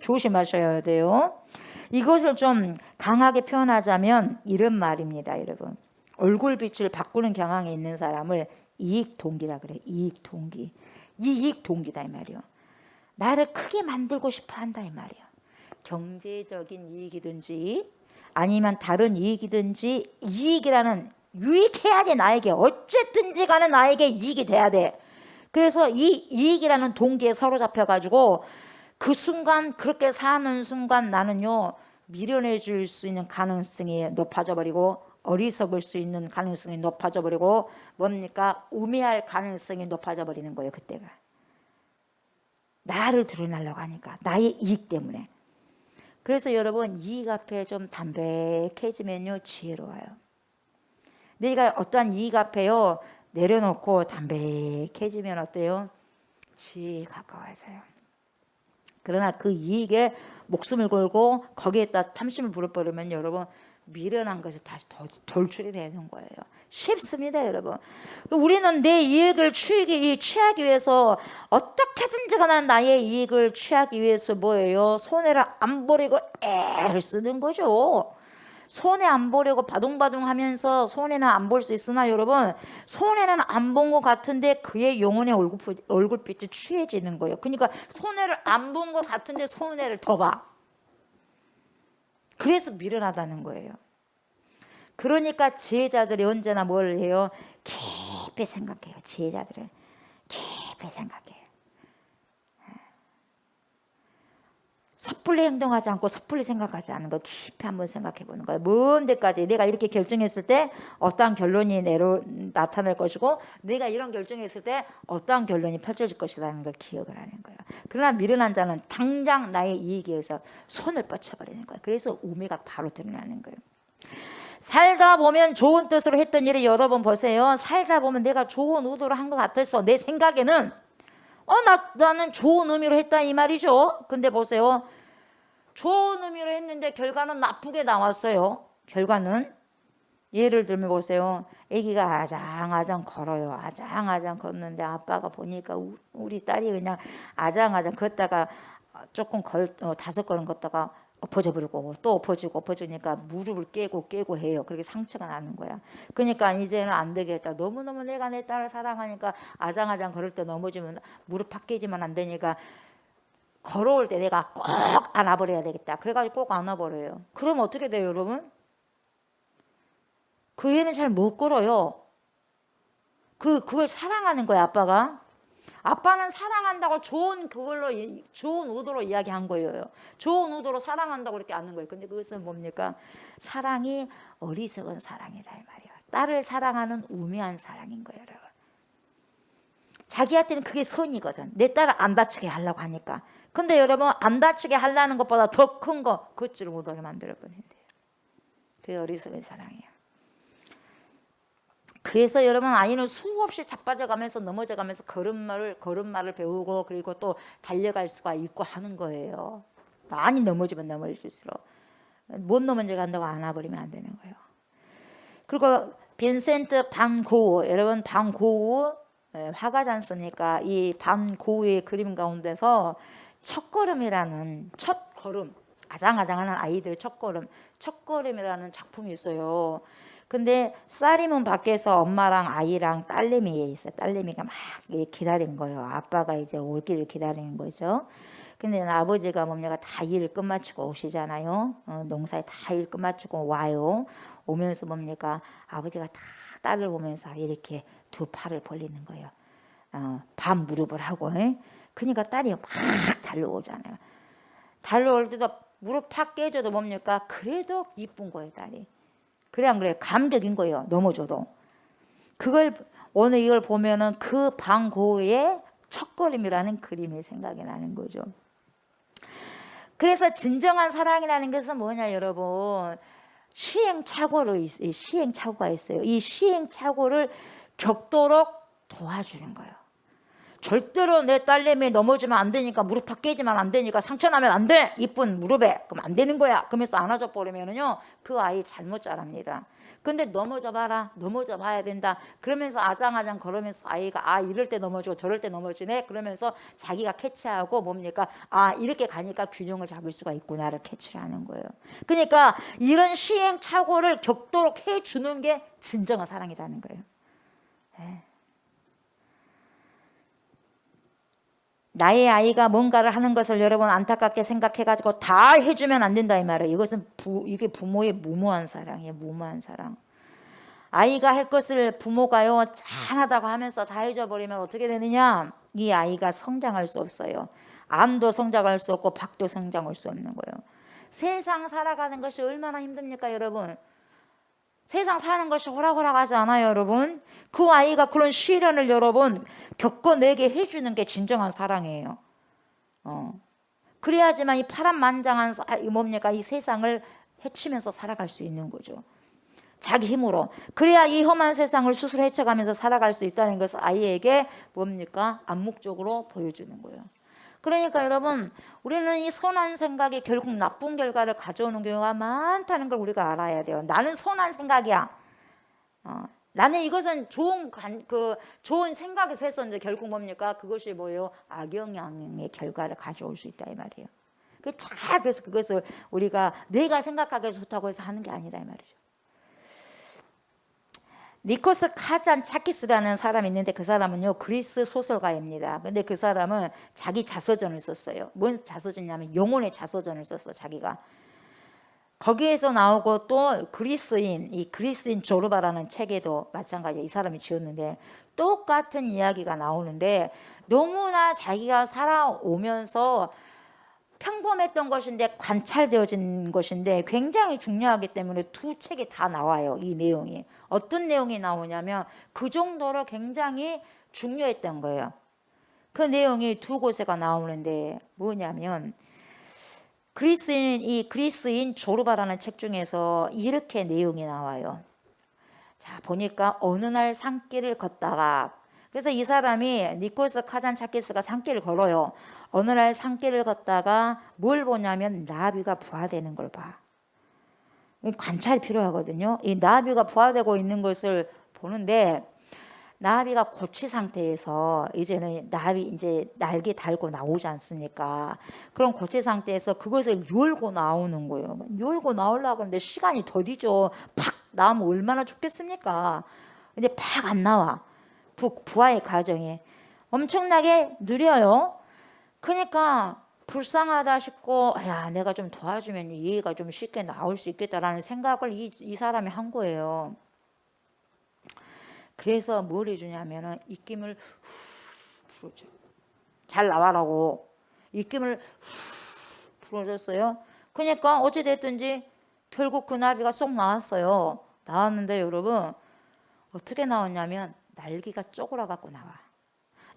조심하셔야 돼요. 이것을 좀 강하게 표현하자면 이런 말입니다, 여러분. 얼굴빛을 바꾸는 경향이 있는 사람을 이익동기라 그래. 이익동기. 이익동기다 이 말이요. 나를 크게 만들고 싶어 한다 이 말이요. 경제적인 이익이든지 아니면 다른 이익이든지, 이익이라는, 유익해야 돼. 나에게 어쨌든지 간에 나에게 이익이 돼야 돼. 그래서 이 이익이라는 동기에 사로잡혀 가지고 그 순간, 그렇게 사는 순간 나는요 미련해 줄 수 있는 가능성이 높아져 버리고, 어리석을 수 있는 가능성이 높아져 버리고, 뭡니까? 우매할 가능성이 높아져 버리는 거예요. 그때가 나를 드러내려고 하니까, 나의 이익 때문에. 그래서 여러분 이익 앞에 좀 담백해지면요 지혜로워요. 내가 어떠한 이익 앞에요 내려놓고 담백해지면 어때요? 지혜에 가까워져요. 그러나 그 이익에 목숨을 걸고 거기에다 탐심을 부려버리면 여러분 미련한 것이 다시 돌출이 되는 거예요. 쉽습니다, 여러분. 우리는 내 이익을 취하기 위해서 어떻게든지 간에 나의 이익을 취하기 위해서 뭐예요? 손해를 안 보려고 애를 쓰는 거죠. 손해 안 보려고 바둥바둥 하면서 손해는 안 볼 수 있으나 여러분, 손해는 안 본 것 같은데 그의 영혼의 얼굴빛이 취해지는 거예요. 그러니까 손해를 안 본 것 같은데 손해를 더 봐. 그래서 미련하다는 거예요. 그러니까 지혜자들이 언제나 뭘 해요? 깊이 생각해요. 지혜자들은 깊이 생각해요. 섣불리 행동하지 않고 섣불리 생각하지 않는 거 깊이 한번 생각해 보는 거예요. 먼 데까지 내가 이렇게 결정했을 때 어떠한 결론이 나타날 것이고 내가 이런 결정했을 때 어떠한 결론이 펼쳐질 것이라는 걸 기억을 하는 거예요. 그러나 미련한 자는 당장 나의 이익에 의해서 손을 뻗쳐버리는 거예요. 그래서 우매가 바로 드러나는 거예요. 살다 보면 좋은 뜻으로 했던 일이 여러 번 보세요. 살다 보면 내가 좋은 의도로 한 것 같았어. 내 생각에는 나는 좋은 의미로 했다 이 말이죠. 근데 보세요. 좋은 의미로 했는데 결과는 나쁘게 나왔어요. 결과는 예를 들면 보세요. 아기가 아장아장 걸어요. 아장아장 걷는데 아빠가 보니까 우리 딸이 그냥 아장아장 걷다가 조금 5걸음 걷다가 엎어져 버리고 또 엎어지니까 무릎을 깨고 해요. 그렇게 상처가 나는 거야. 그러니까 이제는 안 되겠다. 너무너무 내가 내 딸을 사랑하니까 아장아장 걸을 때 넘어지면 무릎 팍 깨지면 안 되니까 걸어올 때 내가 꼭 안아버려야 되겠다. 그래가지고 꼭 안아버려요. 그럼 어떻게 돼요, 여러분? 그 애는 잘 못 걸어요. 그걸 사랑하는 거야, 아빠가. 아빠는 사랑한다고 좋은 의도로 이야기한 거예요. 좋은 의도로 사랑한다고 그렇게 아는 거예요. 근데 그것은 뭡니까? 사랑이 어리석은 사랑이다 이 말이에요. 딸을 사랑하는 우매한 사랑인 거예요, 여러분. 자기한테는 그게 선이거든. 내 딸을 안 다치게 하려고 하니까. 근데 여러분 안 다치게 하려는 것보다 더 큰 거 걷지를 못하게 만들어버린대요. 그게 어리석은 사랑이에요. 그래서 여러분 아이는 수없이 자빠져가면서 넘어져가면서 걸음마를 배우고 그리고 또 달려갈 수가 있고 하는 거예요. 많이 넘어지면 넘어질수록 못 넘어져간다고 안아버리면 안 되는 거예요. 그리고 빈센트 반 고흐, 여러분 반 고흐 화가지 않습니까? 이 반 고흐의 그림 가운데서 첫걸음이라는 첫걸음, 아장아장하는 아이들의 첫걸음이라는 작품이 있어요. 근데 쌀이문 밖에서 엄마랑 아이랑 딸내미 있어요. 딸내미가 막 기다린 거예요. 아빠가 이제 올기를 기다리는 거죠. 근데 아버지가 뭡니까 다 일 끝마치고 오시잖아요. 농사에 다 일 끝마치고 와요. 오면서 뭡니까 아버지가 다 딸을 보면서 이렇게 두 팔을 벌리는 거예요. 반 무릎을 하고. 그러니까 딸이 막 달려오잖아요. 달려올 때도 무릎 팍 깨져도 뭡니까 그래도 이쁜 거예요, 딸이. 그래 안 그래? 감격인 거예요. 넘어져도. 오늘 이걸 보면은 그 반 고흐의 첫걸음이라는 그림이 생각이 나는 거죠. 그래서 진정한 사랑이라는 것은 뭐냐 여러분. 시행착오가 있어요. 이 시행착오를 겪도록 도와주는 거예요. 절대로 내 딸내미 넘어지면 안 되니까 무릎 팍 깨지면 안 되니까 상처 나면 안 돼. 이쁜 무릎에. 그럼 안 되는 거야. 그러면서 안아줘 버리면은요. 그 아이 잘못 자랍니다. 근데 넘어져 봐라. 넘어져 봐야 된다. 그러면서 아장아장 걸으면서 아이가 이럴 때 넘어지고 저럴 때 넘어지네. 그러면서 자기가 캐치하고 뭡니까? 이렇게 가니까 균형을 잡을 수가 있구나를 캐치를 하는 거예요. 그러니까 이런 시행착오를 겪도록 해주는 게 진정한 사랑이라는 거예요. 네. 나의 아이가 뭔가를 하는 것을 여러분 안타깝게 생각해가지고 다 해주면 안 된다 이 말이에요. 이게 부모의 무모한 사랑이에요. 무모한 사랑. 아이가 할 것을 부모가요 잘하다고 하면서 다 해줘버리면 어떻게 되느냐? 이 아이가 성장할 수 없어요. 암도 성장할 수 없고 박도 성장할 수 없는 거예요. 세상 살아가는 것이 얼마나 힘듭니까 여러분? 세상 사는 것이 호락호락하지 않아요 여러분. 그 아이가 그런 시련을 여러분 겪어내게 해주는 게 진정한 사랑이에요. 그래야지만 이 파란만장한 이 세상을 헤치면서 살아갈 수 있는 거죠. 자기 힘으로. 그래야 이 험한 세상을 스스로 헤쳐가면서 살아갈 수 있다는 것을 아이에게 뭡니까 암묵적으로 보여주는 거예요. 그러니까 여러분 우리는 이 선한 생각이 결국 나쁜 결과를 가져오는 경우가 많다는 걸 우리가 알아야 돼요. 나는 선한 생각이야. 나는 이것은 좋은 생각에서 했었는데 결국 뭡니까 그것이 뭐예요? 악영향의 결과를 가져올 수 있다 이 말이에요. 그래서 그것을 우리가 내가 생각하기에 좋다고 해서 하는 게 아니다 이 말이죠. 니코스 카잔차키스라는 사람이 있는데 그 사람은요 그리스 소설가입니다. 근데 그 사람은 자기 자서전을 썼어요. 뭔 자서전이냐면 영혼의 자서전을 썼어 자기가. 거기에서 나오고 또 이 그리스인 조르바라는 책에도 마찬가지야. 이 사람이 지었는데 똑같은 이야기가 나오는데 너무나 자기가 살아오면서 평범했던 것인데 관찰되어진 것인데 굉장히 중요하기 때문에 두 책이 다 나와요. 이 내용이. 어떤 내용이 나오냐면 그 정도로 굉장히 중요했던 거예요. 그 내용이 두 곳에가 나오는데 뭐냐면 그리스인 조르바라는 책 중에서 이렇게 내용이 나와요. 자, 보니까 어느 날 산길을 걷다가, 그래서 이 사람이 니콜스 카잔차키스가 산길을 걸어요. 어느 날 산길을 걷다가 뭘 보냐면 나비가 부화되는 걸 봐. 관찰이 필요하거든요. 이 나비가 부화되고 있는 것을 보는데 나비가 고치 상태에서 이제는 이제 날개 달고 나오지 않습니까? 그런 고치 상태에서 그것을 열고 나오는 거예요. 열고 나오려고 하는데 시간이 더디죠. 팍 나오면 얼마나 좋겠습니까? 근데 팍 안 나와. 부화의 과정이 엄청나게 느려요. 그러니까 불쌍하다 싶고, 야, 내가 좀 도와주면 얘가 좀 쉽게 나올 수 있겠다라는 생각을 이 사람이 한 거예요. 그래서 뭘 해주냐면은 입김을 후 불어줘. 잘 나와라고 입김을 후 불어줬어요. 그러니까 어찌 됐든지 결국 그 나비가 쏙 나왔어요. 나왔는데 여러분 어떻게 나왔냐면 날개가 쪼그라 갖고 나와.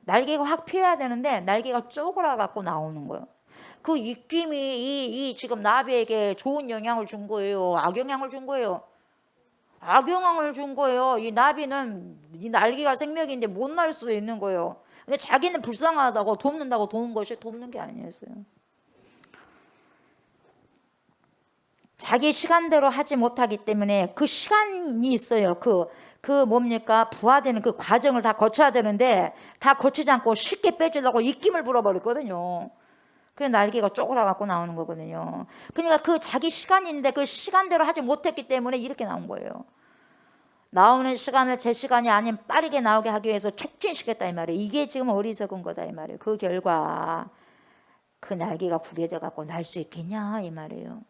날개가 확 피어야 되는데 날개가 쪼그라 갖고 나오는 거예요. 그 입김이 이 지금 나비에게 좋은 영향을 준 거예요? 악영향을 준 거예요? 악영향을 준 거예요. 이 나비는 이 날개가 생명인데 못 날 수 있는 거예요. 근데 자기는 불쌍하다고 돕는다고 도운 것이 돕는 게 아니었어요. 자기 시간대로 하지 못하기 때문에 그 시간이 있어요. 그 뭡니까? 부화되는 그 과정을 다 거쳐야 되는데 다 거치지 않고 쉽게 빼주려고 입김을 불어버렸거든요. 그래서 날개가 쪼그라 갖고 나오는 거거든요. 그러니까 그 자기 시간이 있는데 그 시간대로 하지 못했기 때문에 이렇게 나온 거예요. 나오는 시간을 제 시간이 아닌 빠르게 나오게 하기 위해서 촉진시켰다 이 말이에요. 이게 지금 어리석은 거다 이 말이에요. 그 결과 그 날개가 구겨져 갖고 날 수 있겠냐 이 말이에요.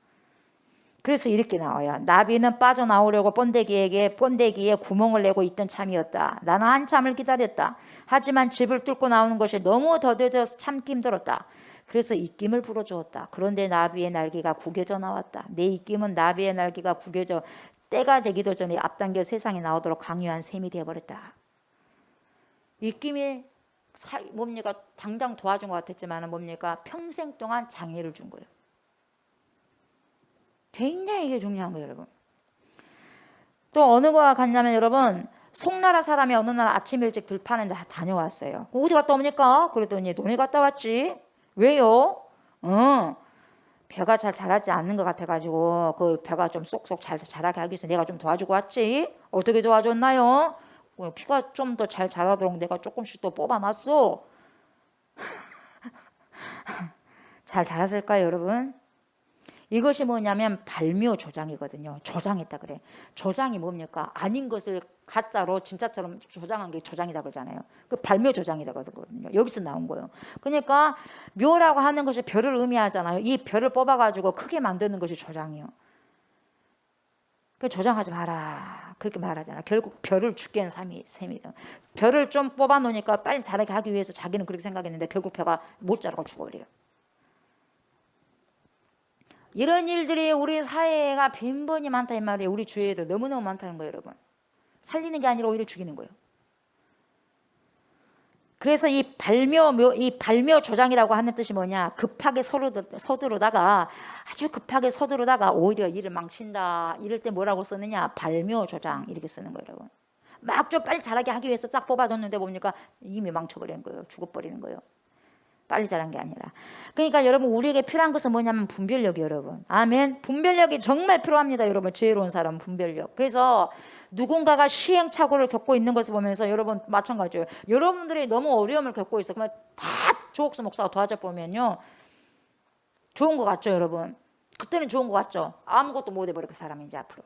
그래서 이렇게 나와요. 나비는 빠져나오려고 번데기에 구멍을 내고 있던 참이었다. 나는 한참을 기다렸다. 하지만 집을 뚫고 나오는 것이 너무 더뎌져서 참기 힘들었다. 그래서 입김을 불어주었다. 그런데 나비의 날개가 구겨져 나왔다. 내 입김은 나비의 날개가 구겨져 때가 되기도 전에 앞당겨 세상에 나오도록 강요한 셈이 되어버렸다. 입김이 뭡니까? 당장 도와준 것 같았지만 뭡니까? 평생 동안 장애를 준 거예요. 굉장히 이게 중요한 거예요, 여러분. 또 어느 거와 같냐면 여러분, 송나라 사람이 어느 날 아침 일찍 들판에 다녀왔어요. 어디 갔다 옵니까? 그랬더니 논에 갔다 왔지. 왜요? 벼가 잘 자라지 않는 것 같아가지고 그 벼가 좀 쏙쏙 잘 자라게 하기 위해서 내가 좀 도와주고 왔지. 어떻게 도와줬나요? 피가 좀 더 잘 자라도록 내가 조금씩 더 뽑아놨어. 잘 자랐을까요, 여러분? 이것이 뭐냐면 발묘 조장이거든요. 조장했다 그래. 조장이 뭡니까? 아닌 것을 가짜로 진짜처럼 조장한 게 조장이다 그러잖아요. 그 발묘 조장이다 그러거든요. 여기서 나온 거예요. 그러니까 묘라고 하는 것이 별을 의미하잖아요. 이 별을 뽑아가지고 크게 만드는 것이 조장이에요. 그 조장하지 마라. 그렇게 말하잖아. 결국 별을 죽게 한 셈이다. 별을 좀 뽑아 놓으니까 빨리 자라게 하기 위해서 자기는 그렇게 생각했는데 결국 벼가 못 자라고 죽어버려요. 이런 일들이 우리 사회가 빈번히 많다 이 말이에요. 우리 주위에도 너무너무 많다는 거예요, 여러분. 살리는 게 아니라 오히려 죽이는 거예요. 그래서 이 발묘 조장이라고 하는 뜻이 뭐냐? 급하게 서두르다가 아주 급하게 서두르다가 오히려 일을 망친다. 이럴 때 뭐라고 쓰느냐? 발묘 조장 이렇게 쓰는 거예요, 여러분. 막 좀 빨리 자라게 하기 위해서 딱 뽑아뒀는데 뭡니까? 이미 망쳐버리는 거예요. 죽어버리는 거예요. 빨리 자란 게 아니라. 그러니까 여러분 우리에게 필요한 것은 뭐냐면 분별력이 여러분. 아멘. 분별력이 정말 필요합니다. 여러분 지혜로운 사람은 분별력. 그래서 누군가가 시행착오를 겪고 있는 것을 보면서 여러분 마찬가지예요. 여러분들이 너무 어려움을 겪고 있어. 그러면 다 조옥수 목사가 도와줘 보면요. 좋은 것 같죠 여러분. 그때는 좋은 것 같죠. 아무것도 못 해버려 그 사람이 이제 앞으로.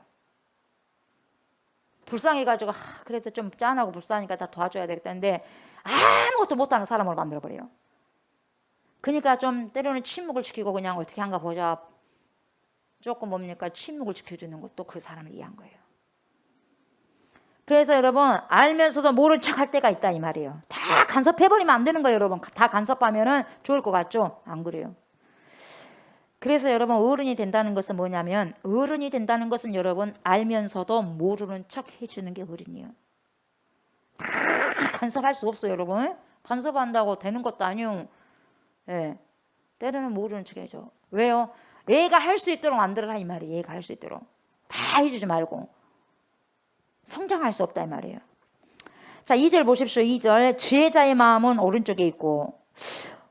불쌍해가지고 그래도 좀 짠하고 불쌍하니까 다 도와줘야 되겠다는데 아무것도 못하는 사람으로 만들어버려요. 그러니까 좀 때로는 침묵을 지키고 그냥 어떻게 한가 보자. 조금 뭡니까? 침묵을 지켜주는 것도 그 사람을 위한 거예요. 그래서 여러분 알면서도 모른 척 할 때가 있다 이 말이에요. 다 간섭해버리면 안 되는 거예요. 여러분 다 간섭하면은 좋을 것 같죠? 안 그래요. 그래서 여러분 어른이 된다는 것은 뭐냐면, 어른이 된다는 것은 여러분 알면서도 모르는 척 해주는 게 어른이에요. 다 간섭할 수 없어요. 여러분 간섭한다고 되는 것도 아니요. 예, 때로는 모르는 척 해줘. 왜요? 얘가 할 수 있도록 만들어라 이 말이에요. 얘가 할 수 있도록 다 해주지 말고 성장할 수 없다 이 말이에요. 자, 2절 보십시오. 2절. 지혜자의 마음은 오른쪽에 있고.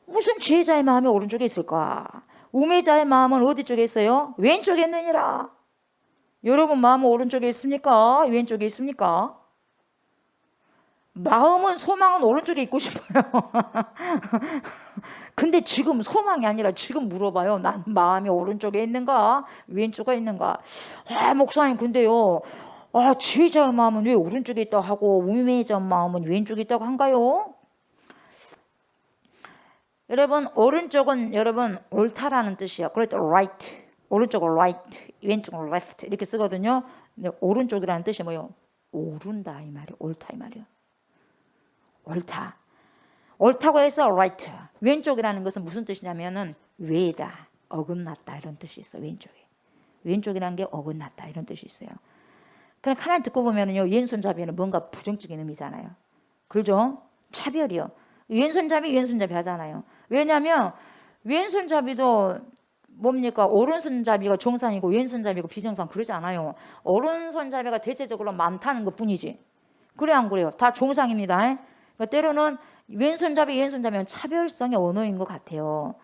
무슨 지혜자의 마음이 오른쪽에 있을까? 우매자의 마음은 어디 쪽에 있어요? 왼쪽에 있느니라. 여러분 마음은 오른쪽에 있습니까? 왼쪽에 있습니까? 마음은, 소망은 오른쪽에 있고 싶어요. 근데 지금 소망이 아니라 지금 물어봐요. 난 마음이 오른쪽에 있는가? 왼쪽에 있는가? 목사님 근데요, 지혜자의 마음은 왜 오른쪽에 있다고 하고 우매자의 마음은 왼쪽에 있다고 한가요? 여러분 오른쪽은 여러분 옳다라는 뜻이에요. 그래도 right, 오른쪽은 right, 왼쪽은 left 이렇게 쓰거든요. 근데 오른쪽이라는 뜻이 뭐예요? 오른다 이 말이에요. 옳다 이 말이에요. 옳다. 옳다고 해서 right. 왼쪽이라는 것은 무슨 뜻이냐면은 외다, 어긋났다 이런 뜻이 있어. 왼쪽이라는 게 어긋났다 이런 뜻이 있어요. 그냥 가만히 듣고 보면은요, 왼손잡이는 뭔가 부정적인 의미잖아요. 그렇죠? 차별이요. 왼손잡이 하잖아요. 왜냐하면 왼손잡이도 뭡니까? 오른손잡이가 정상이고 왼손잡이가 비정상 그러지 않아요. 오른손잡이가 대체적으로 많다는 것 뿐이지. 그래 안 그래요? 다 정상입니다. 그러니까 때로는 왼손잡이는 차별성의 언어인 것 같아요.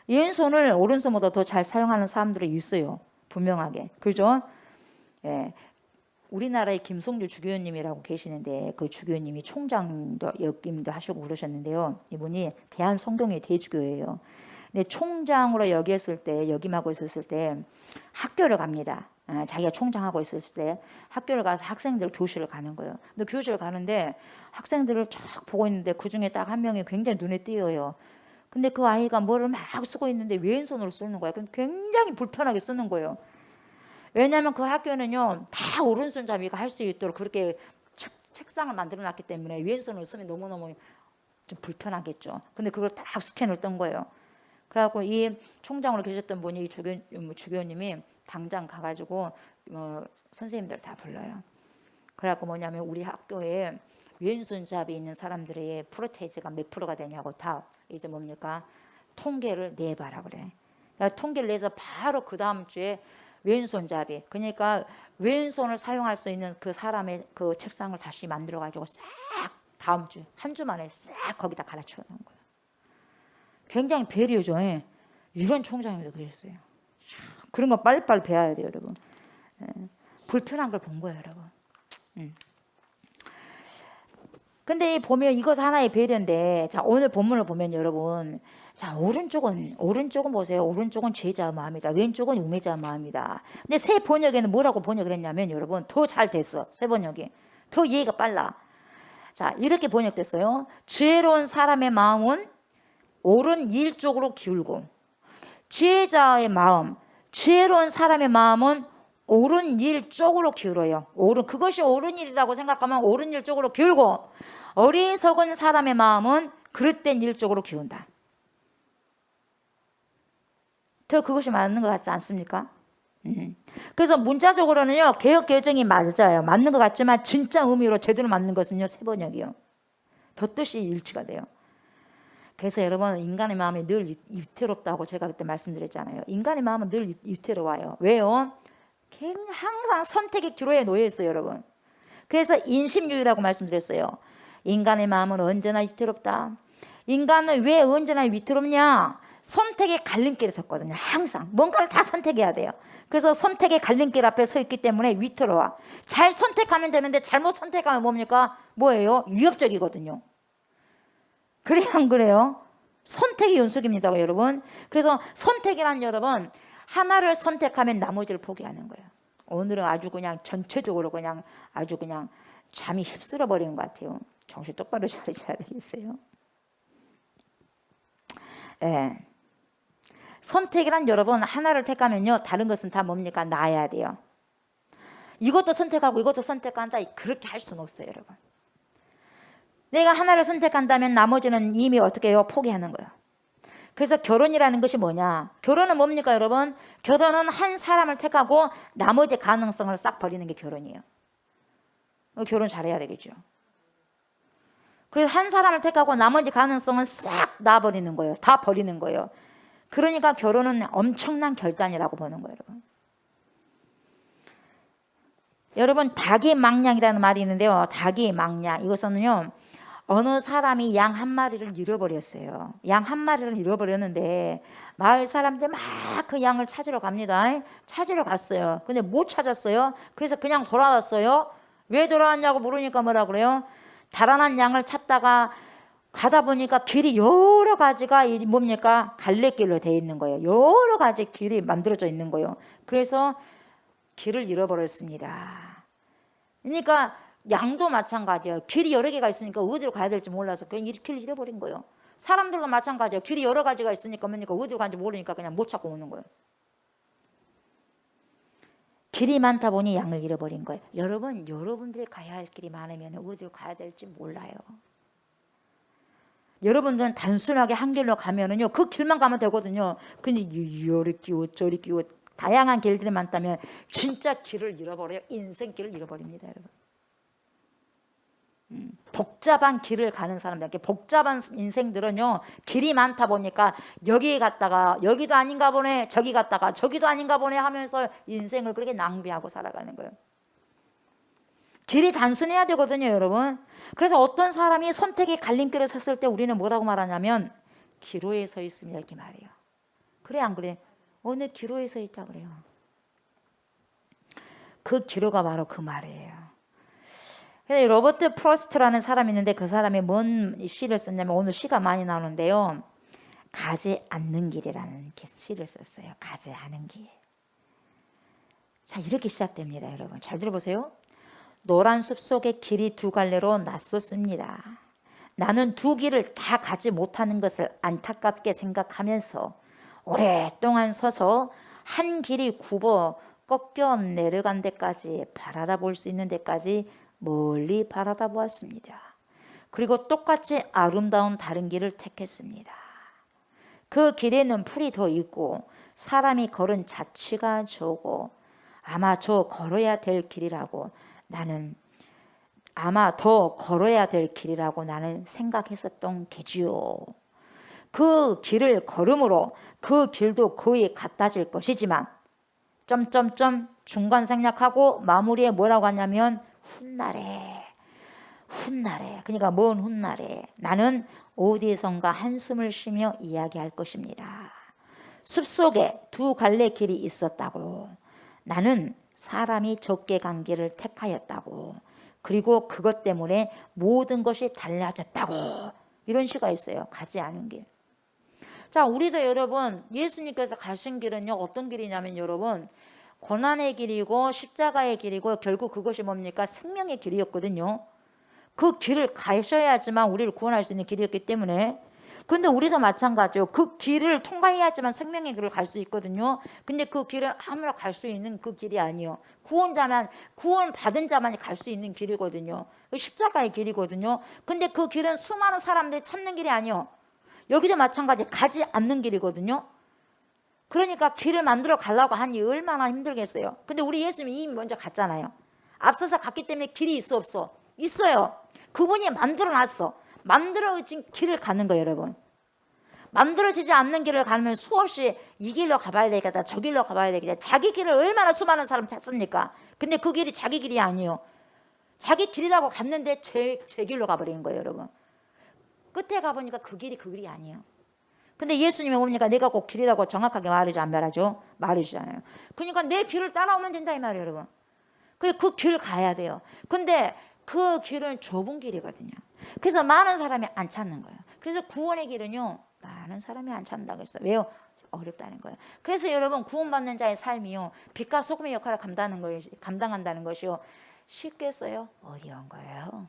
왼손을 오른손보다 더 잘 사용하는 사람들이 있어요. 분명하게. 그죠? 예. 우리나라의 김성주 주교님이라고 계시는데, 그 주교님이 총장도 역임도 하시고 그러셨는데요. 이분이 대한성경회 대주교예요. 근데 총장으로 역임하고 있었을 때 학교를 갑니다. 자기가 총장하고 있었을 때 학교를 가서 학생들 교실을 가는 거예요. 근데 교실을 가는데 학생들을 쫙 보고 있는데 그 중에 딱 한 명이 굉장히 눈에 띄어요. 근데 그 아이가 뭐를 막 쓰고 있는데 왼손으로 쓰는 거예요. 굉장히 불편하게 쓰는 거예요. 왜냐하면 그 학교는요, 다 오른손잡이가 할 수 있도록 그렇게 책상을 만들어 놨기 때문에 왼손으로 쓰면 너무너무 좀 불편하겠죠. 근데 그걸 딱 스캔을 떤 거예요. 그래갖고 이 총장으로 계셨던 분이 주교님이 당장 가가지고 선생님들 다 불러요. 그래갖고 뭐냐면 우리 학교에 왼손잡이 있는 사람들의 프로테이지가 몇 프로가 되냐고 다 이제 뭡니까? 통계를 내봐라 그래. 그러니까 통계를 내서 바로 그 다음 주에 왼손잡이, 그러니까 왼손을 사용할 수 있는 그 사람의 그 책상을 다시 만들어 가지고 싹 다음 주 한 주 만에 싹 거기다 갈아치워 놓은 거예요. 굉장히 배려죠. 이런 총장님도 그랬어요. 그런 거 빨리빨리 배워야 돼요, 여러분. 불편한 걸 본 거예요, 여러분. 근데 보면 이것 하나의 배려인데, 자 오늘 본문을 보면 여러분, 자 오른쪽은 보세요. 오른쪽은 지혜자의 마음이다. 왼쪽은 우매자의 마음이다. 근데 새 번역에는 뭐라고 번역을 했냐면 여러분, 더 잘 됐어. 새 번역이 더 이해가 빨라. 자 이렇게 번역됐어요. 지혜로운 사람의 마음은 옳은 일 쪽으로 기울고, 지혜자의 마음, 지혜로운 사람의 마음은 옳은 일 쪽으로 기울어요. 그것이 옳은 일이라고 생각하면 옳은 일 쪽으로 기울고, 어리석은 사람의 마음은 그릇된 일 쪽으로 기운다. 더 그것이 맞는 것 같지 않습니까? 그래서 문자적으로는요, 개역 개정이 맞아요. 맞는 것 같지만 진짜 의미로 제대로 맞는 것은요, 새 번역이요. 더 뜻이 일치가 돼요. 그래서 여러분, 인간의 마음이 늘 위태롭다고 제가 그때 말씀드렸잖아요. 인간의 마음은 늘 위태로워요. 왜요? 항상 선택의 기로에 놓여 있어요, 여러분. 그래서 인심유의라고 말씀드렸어요. 인간의 마음은 언제나 위태롭다. 인간은 왜 언제나 위태롭냐? 선택의 갈림길에 섰거든요. 항상 뭔가를 다 선택해야 돼요. 그래서 선택의 갈림길 앞에 서 있기 때문에 위태로워. 잘 선택하면 되는데 잘못 선택하면 뭡니까? 뭐예요? 위협적이거든요. 그래요, 안 그래요? 선택의 연속입니다, 여러분. 그래서 선택이란 여러분, 하나를 선택하면 나머지를 포기하는 거예요. 오늘은 아주 그냥 전체적으로 그냥 아주 그냥 잠이 휩쓸어 버리는 것 같아요. 정신 똑바로 차리셔야 되겠어요. 예. 선택이란 여러분 하나를 택하면요 다른 것은 다 뭡니까? 놔야 돼요. 이것도 선택하고 이것도 선택한다 그렇게 할 수는 없어요 여러분. 내가 하나를 선택한다면 나머지는 이미 어떻게 해요? 포기하는 거예요. 그래서 결혼이라는 것이 뭐냐? 결혼은 뭡니까 여러분? 결혼은 한 사람을 택하고 나머지 가능성을 싹 버리는 게 결혼이에요. 결혼 잘해야 되겠죠. 그래서 한 사람을 택하고 나머지 가능성은 싹 놔버리는 거예요. 다 버리는 거예요. 그러니까 결혼은 엄청난 결단이라고 보는 거예요 여러분. 여러분 닭이 망냥이라는 말이 있는데요. 닭이 망냥 이것은요 어느 사람이 양 한 마리를 잃어버렸어요. 양 한 마리를 잃어버렸는데 마을 사람들 막 그 양을 찾으러 갑니다. 찾으러 갔어요. 근데 못 찾았어요. 그래서 그냥 돌아왔어요. 왜 돌아왔냐고 물으니까 뭐라 그래요? 달아난 양을 찾다가 가다 보니까 길이 여러 가지가 뭡니까? 갈래길로 되어 있는 거예요. 여러 가지 길이 만들어져 있는 거예요. 그래서 길을 잃어버렸습니다. 그러니까 양도 마찬가지예요. 길이 여러 개가 있으니까 어디로 가야 될지 몰라서 그냥 길을 잃어버린 거예요. 사람들도 마찬가지예요. 길이 여러 가지가 있으니까 뭡니까? 어디로 가는지 모르니까 그냥 못 찾고 오는 거예요. 길이 많다 보니 양을 잃어버린 거예요. 여러분, 여러분들이 가야 할 길이 많으면 어디로 가야 될지 몰라요. 여러분들은 단순하게 한 길로 가면은요, 그 길만 가면 되거든요. 근데 요리 끼고 저리 끼고 다양한 길들이 많다면 진짜 길을 잃어버려요. 인생길을 잃어버립니다, 여러분. 복잡한 길을 가는 사람들, 복잡한 인생들은요, 길이 많다 보니까 여기 갔다가 여기도 아닌가 보네, 저기 갔다가 저기도 아닌가 보네 하면서 인생을 그렇게 낭비하고 살아가는 거예요. 길이 단순해야 되거든요, 여러분. 그래서 어떤 사람이 선택의 갈림길에 섰을 때 우리는 뭐라고 말하냐면 기로에 서 있습니다 이렇게 말해요. 그래 안 그래? 어느 기로에 서 있다 그래요. 그 기로가 바로 그 말이에요. 로버트 프로스트라는 사람이 있는데 그 사람이 뭔 시를 썼냐면 오늘 시가 많이 나오는데요. 가지 않는 길이라는 시를 썼어요. 가지 않은 길. 자, 이렇게 시작됩니다, 여러분. 잘 들어보세요. 노란 숲 속의 길이 두 갈래로 낯섰습니다. 나는 두 길을 다 가지 못하는 것을 안타깝게 생각하면서 오랫동안 서서 한 길이 굽어 꺾여 내려간 데까지 바라다 볼 수 있는 데까지 멀리 바라다 보았습니다. 그리고 똑같이 아름다운 다른 길을 택했습니다. 그 길에는 풀이 더 있고 사람이 걸은 자취가 적고 아마 더 걸어야 될 길이라고 나는 생각했었던 게지요. 그 길을 걸음으로 그 길도 거의 같아질 것이지만 점점점 중간 생략하고 마무리에 뭐라고 하냐면 훗날에 그러니까 먼 훗날에 나는 어디선가 한숨을 쉬며 이야기할 것입니다. 숲속에 두 갈래 길이 있었다고 나는 사람이 적게 간 길을 택하였다고 그리고 그것 때문에 모든 것이 달라졌다고 이런 시가 있어요. 가지 않은 길. 자, 우리도 여러분 예수님께서 가신 길은요 어떤 길이냐면 여러분 고난의 길이고 십자가의 길이고 결국 그것이 뭡니까? 생명의 길이었거든요. 그 길을 가셔야지만 우리를 구원할 수 있는 길이었기 때문에 근데 우리도 마찬가지예요. 그 길을 통과해야지만 생명의 길을 갈 수 있거든요. 근데 그 길은 아무나 갈 수 있는 그 길이 아니에요. 구원 받은 자만이 갈 수 있는 길이거든요. 십자가의 길이거든요. 근데 그 길은 수많은 사람들이 찾는 길이 아니에요. 여기도 마찬가지 가지 않는 길이거든요. 그러니까 길을 만들어 가려고 하니 얼마나 힘들겠어요. 근데 우리 예수님이 이미 먼저 갔잖아요. 앞서서 갔기 때문에 길이 있어 없어? 있어요. 그분이 만들어놨어. 만들어진 길을 가는 거예요, 여러분. 만들어지지 않는 길을 가면 수없이 이 길로 가봐야 되겠다, 저 길로 가봐야 되겠다. 자기 길을 얼마나 수많은 사람 찾습니까? 근데 그 길이 자기 길이 아니에요. 자기 길이라고 갔는데 제 길로 가버리는 거예요, 여러분. 끝에 가보니까 그 길이 아니에요. 근데 예수님이 뭡니까? 내가 꼭 길이라고 정확하게 말하죠, 안 말하죠? 말해주잖아요. 그러니까 내 길을 따라오면 된다 이 말이에요, 여러분. 그 길 가야 돼요. 근데 그 길은 좁은 길이거든요. 그래서 많은 사람이 안 찾는 거예요. 그래서 구원의 길은요 많은 사람이 안 찾는다고 했어요. 왜요? 어렵다는 거예요. 그래서 여러분 구원받는 자의 삶이요 빛과 소금의 역할을 감당한다는 것이요 쉽겠어요? 어려운 거예요.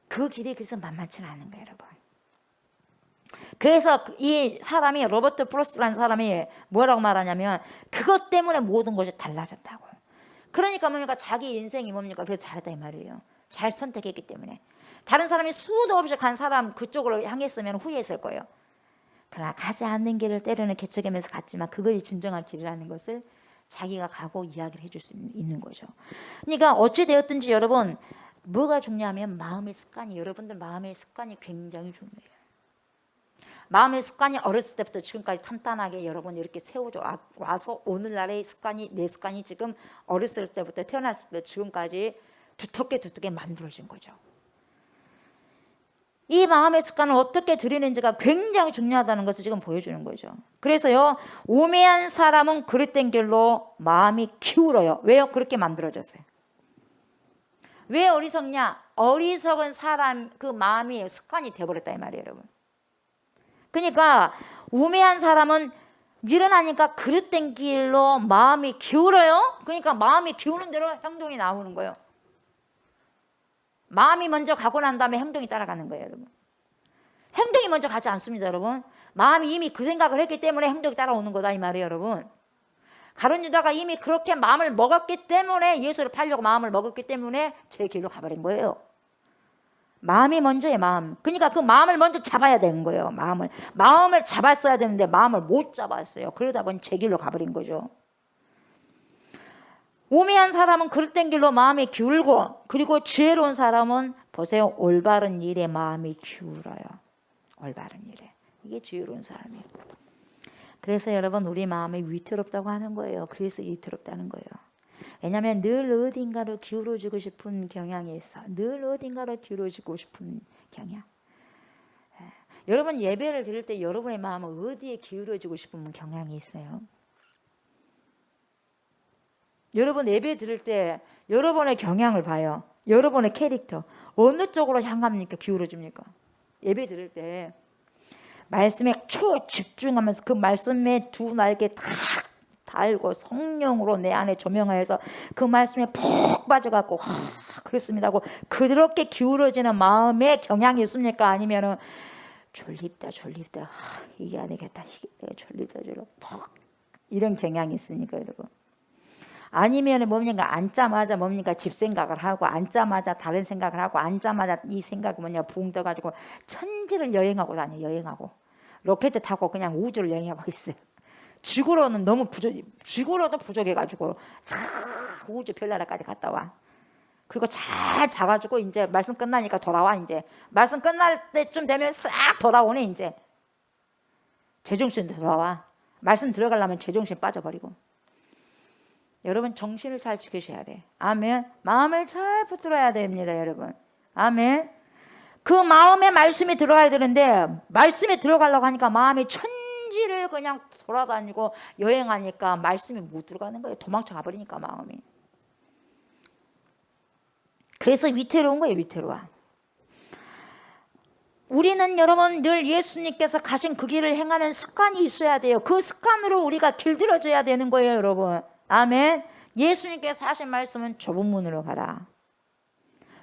그 길이 그래서 만만치 않은 거예요, 여러분. 그래서 이 사람이 로버트 프로스트라는 사람이 뭐라고 말하냐면 그것 때문에 모든 것이 달라졌다고. 그러니까 뭡니까? 자기 인생이 뭡니까? 그래서 잘했다 이 말이에요. 잘 선택했기 때문에. 다른 사람이 수도 없이 간 사람 그쪽으로 향했으면 후회했을 거예요. 그러나 가지 않는 길을 때로는 개척하면서 갔지만 그것이 진정한 길이라는 것을 자기가 가고 이야기를 해줄 수 있는 거죠. 그러니까 어찌 되었든지 여러분 뭐가 중요하면 마음의 습관이, 여러분들 마음의 습관이 굉장히 중요해요. 마음의 습관이 어렸을 때부터 지금까지 탄탄하게 여러분 이렇게 세워져 와서 오늘날의 습관이, 내 습관이 지금 어렸을 때부터 태어났을 때 지금까지 두텁게 만들어진 거죠. 이 마음의 습관을 어떻게 들이는지가 굉장히 중요하다는 것을 지금 보여주는 거죠. 그래서요, 우매한 사람은 그릇된 길로 마음이 기울어요. 왜요? 그렇게 만들어졌어요. 왜 어리석냐? 어리석은 사람 그 마음이 습관이 되어버렸다 이 말이에요, 여러분. 그러니까 우매한 사람은 밀어나니까 그릇된 길로 마음이 기울어요. 그러니까 마음이 기우는 대로 행동이 나오는 거예요. 마음이 먼저 가고 난 다음에 행동이 따라가는 거예요, 여러분. 행동이 먼저 가지 않습니다, 여러분. 마음이 이미 그 생각을 했기 때문에 행동이 따라오는 거다 이 말이에요, 여러분. 가룟 유다가 이미 그렇게 마음을 먹었기 때문에, 예수를 팔려고 마음을 먹었기 때문에 제 길로 가버린 거예요. 마음이 먼저의 마음. 그러니까 그 마음을 먼저 잡아야 되는 거예요. 마음을 잡았어야 되는데 마음을 못 잡았어요. 그러다 보니 제 길로 가버린 거죠. 우매한 사람은 그릇된 길로 마음이 기울고, 그리고 지혜로운 사람은 보세요, 올바른 일에 마음이 기울어요. 올바른 일에. 이게 지혜로운 사람이에요. 그래서 여러분 우리 마음이 위태롭다고 하는 거예요. 그래서 위태롭다는 거예요. 왜냐하면 늘 어딘가로 기울어지고 싶은 경향이 있어. 늘 어딘가로 기울어지고 싶은 경향. 여러분 예배를 드릴 때 여러분의 마음은 어디에 기울어지고 싶은 경향이 있어요? 여러분 예배 드릴 때 여러분의 경향을 봐요. 여러분의 캐릭터 어느 쪽으로 향합니까? 기울어집니까? 예배 드릴 때 말씀에 초집중하면서 그 말씀에 두 날개 탁 달고 성령으로 내 안에 조명하여서 그 말씀에 푹 빠져갖고 그렇습니다 하고 그렇게 기울어지는 마음의 경향이 있습니까? 아니면은 졸립다 이게 안 되겠다, 이게 내가 졸립다 이런 경향이 있으니까 여러분. 아니면 뭡니까? 앉자마자 뭡니까? 집 생각을 하고, 앉자마자 다른 생각을 하고, 앉자마자 이 생각이 뭐냐 붕 떠가지고 천지를 여행하고 다녀. 여행하고 로켓 타고 그냥 우주를 여행하고 있어요. 지구로는 너무 지구로도 부족해가지고 자 우주 별나라까지 갔다 와. 그리고 잘 자가지고 이제 말씀 끝나니까 돌아와. 이제 말씀 끝날 때쯤 되면 싹 돌아오네. 이제 제정신 돌아와. 말씀 들어가려면 제정신 빠져버리고. 여러분 정신을 잘 지키셔야 돼. 아멘. 마음을 잘 붙들어야 됩니다, 여러분. 아멘. 그 마음에 말씀이 들어가야 되는데 말씀에 들어가려고 하니까 마음이 천지를 그냥 돌아다니고 여행하니까 말씀이 못 들어가는 거예요. 도망쳐 가버리니까 마음이. 그래서 위태로운 거예요, 위태로워. 우리는 여러분 늘 예수님께서 가신 그 길을 행하는 습관이 있어야 돼요. 그 습관으로 우리가 길들여져야 되는 거예요, 여러분. 아멘. 예수님께서 하신 말씀은 좁은 문으로 가라.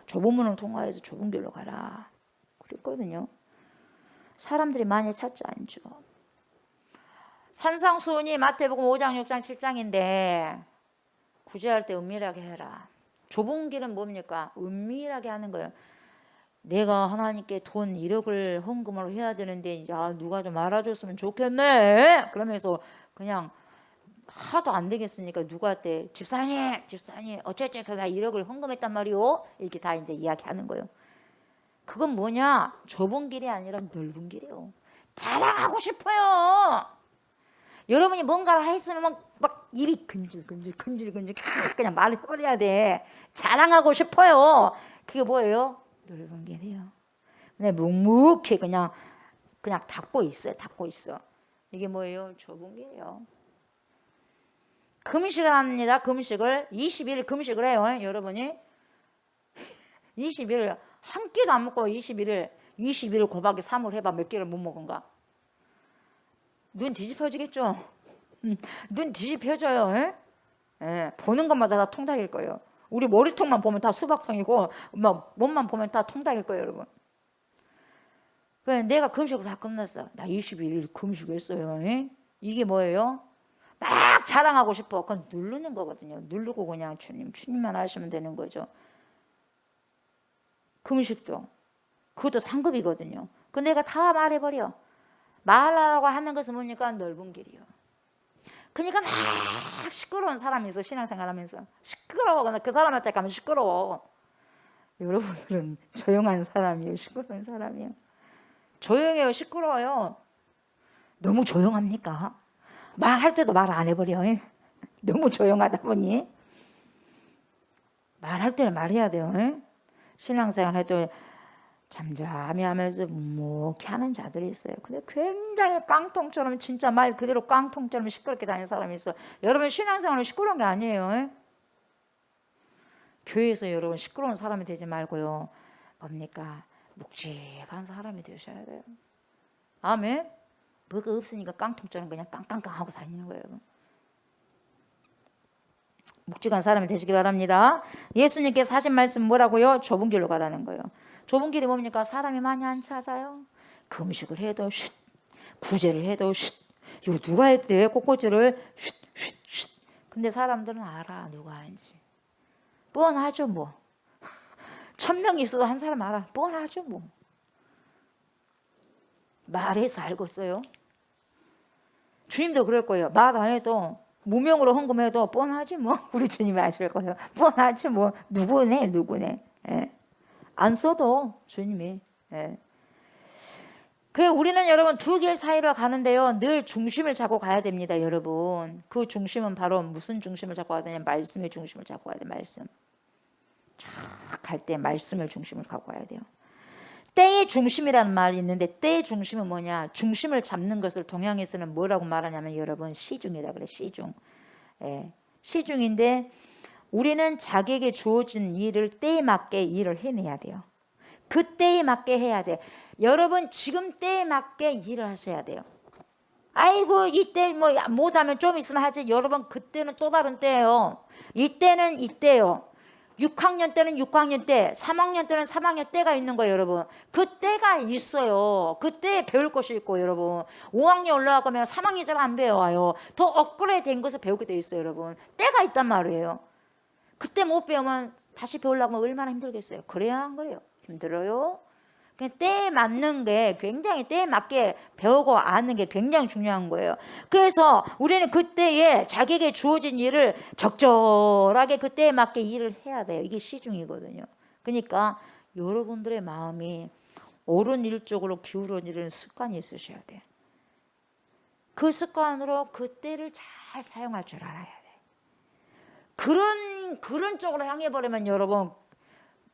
좁은 문을 통과해서 좁은 길로 가라. 그랬거든요. 사람들이 많이 찾지 않죠. 산상수훈이 마태복음 5장, 6장, 7장인데 구제할 때 은밀하게 해라. 좁은 길은 뭡니까? 은밀하게 하는 거예요. 내가 하나님께 돈 1억을 헌금을 해야 되는데 야 누가 좀 알아줬으면 좋겠네. 그러면서 그냥 하도 안 되겠으니까 누구한테 집사님 어쨌든 다 1억을 헌금했단 말이오. 이렇게 다 이제 이야기하는 거예요. 그건 뭐냐? 좁은 길이 아니라 넓은 길이에요. 자랑하고 싶어요. 여러분이 뭔가를 했으면 막 입이 근질 그냥 말을 꺼내야 돼. 자랑하고 싶어요. 그게 뭐예요? 넓은 길이에요. 근데 묵묵히 그냥 닫고 있어. 이게 뭐예요? 좁은 길이에요. 금식을 합니다. 금식을 21일 금식을 해요. 여러분이 21일 한 끼도 안 먹고 21일 곱하기 3을 해봐. 몇 개를 못 먹은가? 눈 뒤집혀지겠죠? 눈 뒤집혀져요. 예, 보는 것마다 다 통닭일 거예요. 우리 머리통만 보면 다 수박통이고 막 몸만 보면 다 통닭일 거예요, 여러분. 그래 내가 금식을 다 끝났어. 나 21일 금식했어요. 에? 이게 뭐예요? 막 자랑하고 싶어. 그건 누르는 거거든요. 누르고 그냥 주님만 하시면 되는 거죠. 금식도 그것도 상급이거든요. 그 내가 다 말해버려. 말하라고 하는 것은 뭡니까? 넓은 길이요. 그러니까 막 시끄러운 사람이 있어. 신앙생활하면서 시끄러워. 그 사람한테 가면 시끄러워. 여러분들은 조용한 사람이에요? 시끄러운 사람이에요? 조용해요? 시끄러워요? 너무 조용합니까? 말할 때도 말 안 해버려. 너무 조용하다 보니 말할 때는 말해야 돼요. 신앙생활 해도 잠잠히 하면서 묵묵히 하는 자들이 있어요. 근데 굉장히 깡통처럼 진짜 말 그대로 깡통처럼 시끄럽게 다니는 사람이 있어. 여러분 신앙생활은 시끄러운 게 아니에요. 교회에서 여러분 시끄러운 사람이 되지 말고요. 뭡니까? 묵직한 사람이 되셔야 돼요. 아멘. 뭐가 없으니까 깡통처럼 그냥 깡깡깡 하고 다니는 거예요. 여러분. 묵직한 사람이 되시기 바랍니다. 예수님께서 하신 말씀 뭐라고요? 좁은 길로 가라는 거예요. 좁은 길이 뭡니까? 사람이 많이 안 찾아요. 금식을 해도 쉿, 구제를 해도 쉿. 이거 누가 했대? 꽃꽂이를 쉿, 쉿, 쉿. 근데 사람들은 알아. 누가 하는지. 뻔하죠 뭐. 1000명 있어도 한 사람 알아. 뻔하죠 뭐. 말해서 알겠어요? 주님도 그럴 거예요. 말 안 해도 무명으로 헌금해도 뻔하지 뭐. 우리 주님이 아실 거예요. 뻔하지 뭐. 누구네. 예. 안 써도 주님이. 예. 그래 우리는 여러분 두 길 사이로 가는데요. 늘 중심을 잡고 가야 됩니다. 여러분. 그 중심은 바로 무슨 중심을 잡고 가야 되냐. 말씀의 중심을 잡고 가야 돼요. 말씀. 쫙 갈 때 말씀을 중심을 갖고 가야 돼요. 때의 중심이라는 말이 있는데 때의 중심은 뭐냐? 중심을 잡는 것을 동양에서는 뭐라고 말하냐면 여러분 시중이다 그래. 시중. 예. 시중인데 우리는 자기에게 주어진 일을 때에 맞게 일을 해내야 돼요. 그 때에 맞게 해야 돼. 여러분 지금 때에 맞게 일을 하셔야 돼요. 아이고 이때 뭐 못하면 좀 있으면 하지. 여러분 그때는 또 다른 때예요. 이때는 이때요. 6학년 때는 6학년 때, 3학년 때는 3학년 때가 있는 거예요, 여러분. 그 때가 있어요. 그때 배울 것이 있고, 여러면 5학년 올라가면 3학년처럼 안 배워요. 더 업그레이드 된 것을 배우게 돼 있어요, 여러분. 때가 있단 말이에요. 그때 못 배우면 다시 배우려고 하면 얼마나 힘들겠어요. 그래야 안 그래요? 힘들어요. 그냥 때에 맞는 게 굉장히 때에 맞게 배우고 아는 게 굉장히 중요한 거예요. 그래서 우리는 그때에 자기에게 주어진 일을 적절하게 그때에 맞게 일을 해야 돼요. 이게 시중이거든요. 그러니까 여러분들의 마음이 옳은 일 쪽으로 기울어지는 습관이 있으셔야 돼요. 그 습관으로 그때를 잘 사용할 줄 알아야 돼요. 그런 쪽으로 향해 버리면 여러분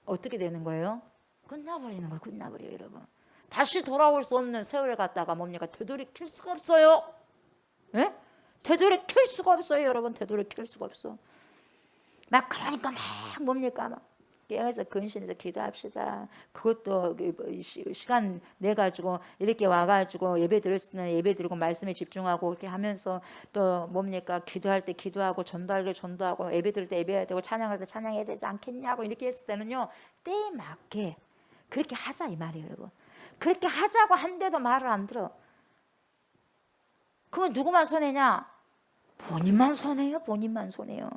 어떻게 되는 거예요? 끝나버리는 거예요. 끝나버려요, 여러분. 다시 돌아올 수 없는 세월을 갖다가 뭡니까? 되돌이킬 수가 없어요. 예? 되돌이킬 수가 없어요, 여러분. 되돌이킬 수가 없어. 막 그러니까 막 뭡니까? 막 깨어서 근신해서 기도합시다. 그것도 시간 내가지고 이렇게 와가지고 예배 드릴 수 있는 예배 드리고 말씀에 집중하고 이렇게 하면서 또 뭡니까? 기도할 때 기도하고 전도할 때 전도하고 예배 드릴 때 예배해야 되고 찬양할 때 찬양해야 되지 않겠냐고 이렇게 했을 때는요. 때에 맞게 그렇게 하자 이 말이에요, 여러분. 그렇게 하자고 한데도 말을 안 들어. 그러면 누구만 손해냐? 본인만 손해요. 본인만 손해요.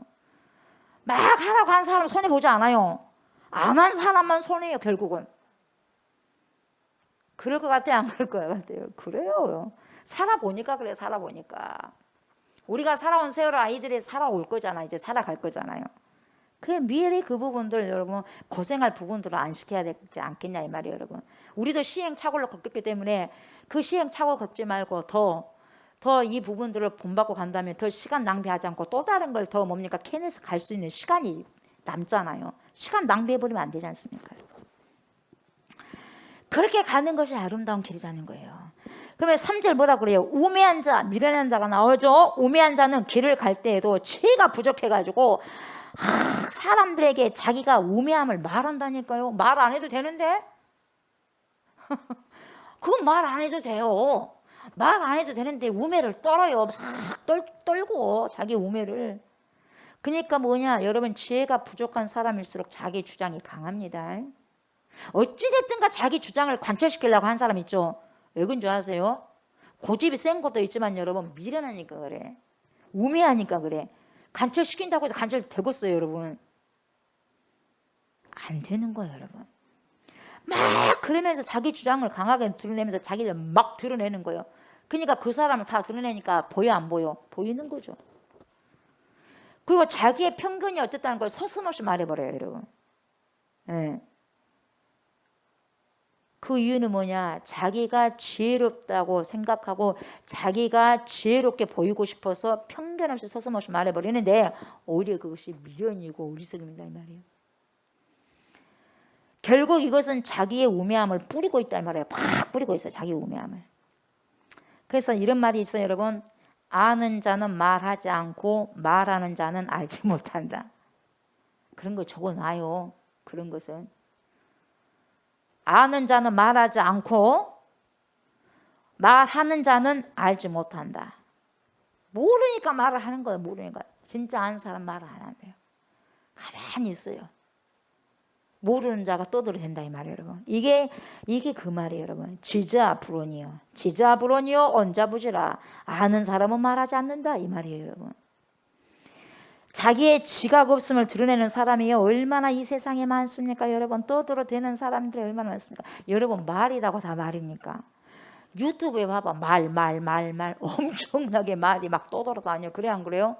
막 하라고 한 사람은 손해보지 않아요. 안 한 사람만 손해요, 결국은. 그럴 것 같아요, 안 그럴 것 같아요? 그래요. 살아보니까 그래, 살아보니까. 우리가 살아온 세월을 아이들이 살아올 거잖아. 이제 살아갈 거잖아요. 그 미리 그 부분들 여러분 고생할 부분들을 안 시켜야 되지 않겠냐 이 말이에요, 여러분. 우리도 시행착오를 겪었기 때문에 그 시행착오 겪지 말고 더 이 부분들을 본받고 간다면 더 시간 낭비하지 않고 또 다른 걸 더 뭡니까 캐내서 갈 수 있는 시간이 남잖아요. 시간 낭비해버리면 안 되지 않습니까? 그렇게 가는 것이 아름다운 길이라는 거예요. 그러면 3절 뭐라 그래요? 우매한 자, 미련한 자가 나오죠. 우매한 자는 길을 갈 때에도 지혜가 부족해가지고 사람들에게 자기가 우매함을 말한다니까요. 말 안 해도 되는데? 그건 말 안 해도 돼요. 말 안 해도 되는데 우매를 떨어요. 막 떨고 자기 우매를. 그러니까 뭐냐 여러분 지혜가 부족한 사람일수록 자기 주장이 강합니다. 어찌됐든가 자기 주장을 관철시키려고 한 사람 있죠. 왜 그런 줄 아세요? 고집이 센 것도 있지만 여러분 미련하니까 그래. 우매하니까 그래. 관철시킨다고 해서 관철되고 있어요 여러분. 안 되는 거예요 여러분. 막 그러면서 자기 주장을 강하게 드러내면서 자기를 막 드러내는 거예요. 그러니까 그 사람은 다 드러내니까 보여 안 보여? 보이는 거죠. 그리고 자기의 편견이 어떻다는 걸 서슴없이 말해버려요 여러분. 네. 그 이유는 뭐냐? 자기가 지혜롭다고 생각하고 자기가 지혜롭게 보이고 싶어서 편견 없이 서슴없이 말해버리는데 오히려 그것이 미련이고 어리석음이다 이 말이에요. 결국 이것은 자기의 우매함을 뿌리고 있다 이 말이에요. 팍 뿌리고 있어요 자기 우매함을. 그래서 이런 말이 있어요 여러분. 아는 자는 말하지 않고 말하는 자는 알지 못한다. 그런 거 적어놔요. 그런 것은 아는 자는 말하지 않고 말하는 자는 알지 못한다. 모르니까 말을 하는 거예요. 모르니까. 진짜 아는 사람 말을 안 한대요. 가만히 있어요. 모르는 자가 떠들어댄다 이 말이에요 여러분. 이게 그 말이에요 여러분. 지자불언이요. 지자불언이요 언자부지라. 아는 사람은 말하지 않는다 이 말이에요 여러분. 자기의 지각 없음을 드러내는 사람이 얼마나 이 세상에 많습니까 여러분. 떠들어대는 사람들이 얼마나 많습니까. 여러분 말이라고 다 말입니까. 유튜브에 봐봐 말 엄청나게 말이 막 떠돌아다녀. 그래 안 그래요?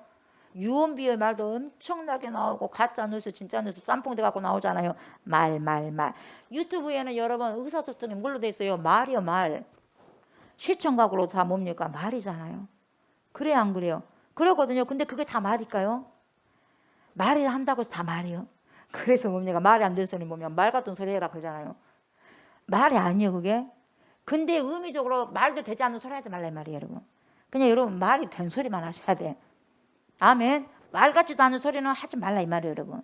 유언비어의 말도 엄청나게 나오고 가짜 뉴스 진짜 뉴스 짬뽕 돼갖고 나오잖아요. 말 유튜브에는 여러분 의사소통이 뭘로 돼 있어요? 말이요 말. 시청각으로 다 뭡니까? 말이잖아요. 그래 안 그래요? 그러거든요. 근데 그게 다 말일까요? 말을 한다고 해서 다 말이요. 그래서 뭡니까? 말이 안 되는 소리 보면 말 같은 소리 해라 그러잖아요. 말이 아니에요 그게. 근데 의미적으로 말도 되지 않는 소리 하지 말라 이 말이에요 여러분. 그냥 여러분 말이 된 소리만 하셔야 돼. 아멘. 말 같지도 않은 소리는 하지 말라 이 말이에요 여러분.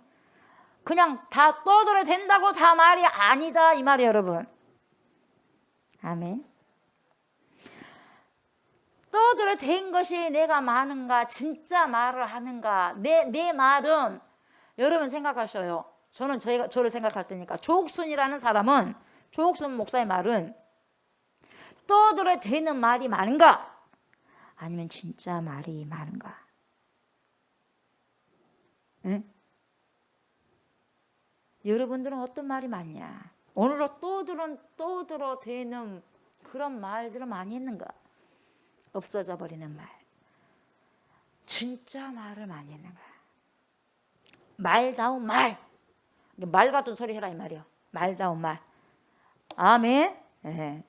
그냥 다 떠들어 된다고 다 말이 아니다 이 말이에요 여러분. 아멘. 떠들어 된 것이 내가 많은가 진짜 말을 하는가. 내 말은 여러분 생각하셔요. 저는 저를 생각할 테니까 조옥순이라는 사람은 조옥순 목사의 말은 떠들어 대는 말이 많은가 아니면 진짜 말이 많은가. 응? 여러분들은 어떤 말이 많냐? 오늘로 떠들어 대는 그런 말들을 많이 했는가? 없어져 버리는 말. 진짜 말을 많이 했는가? 말다운 말. 말 같은 소리 해라 이 말이요. 말다운 말. 아멘. 네.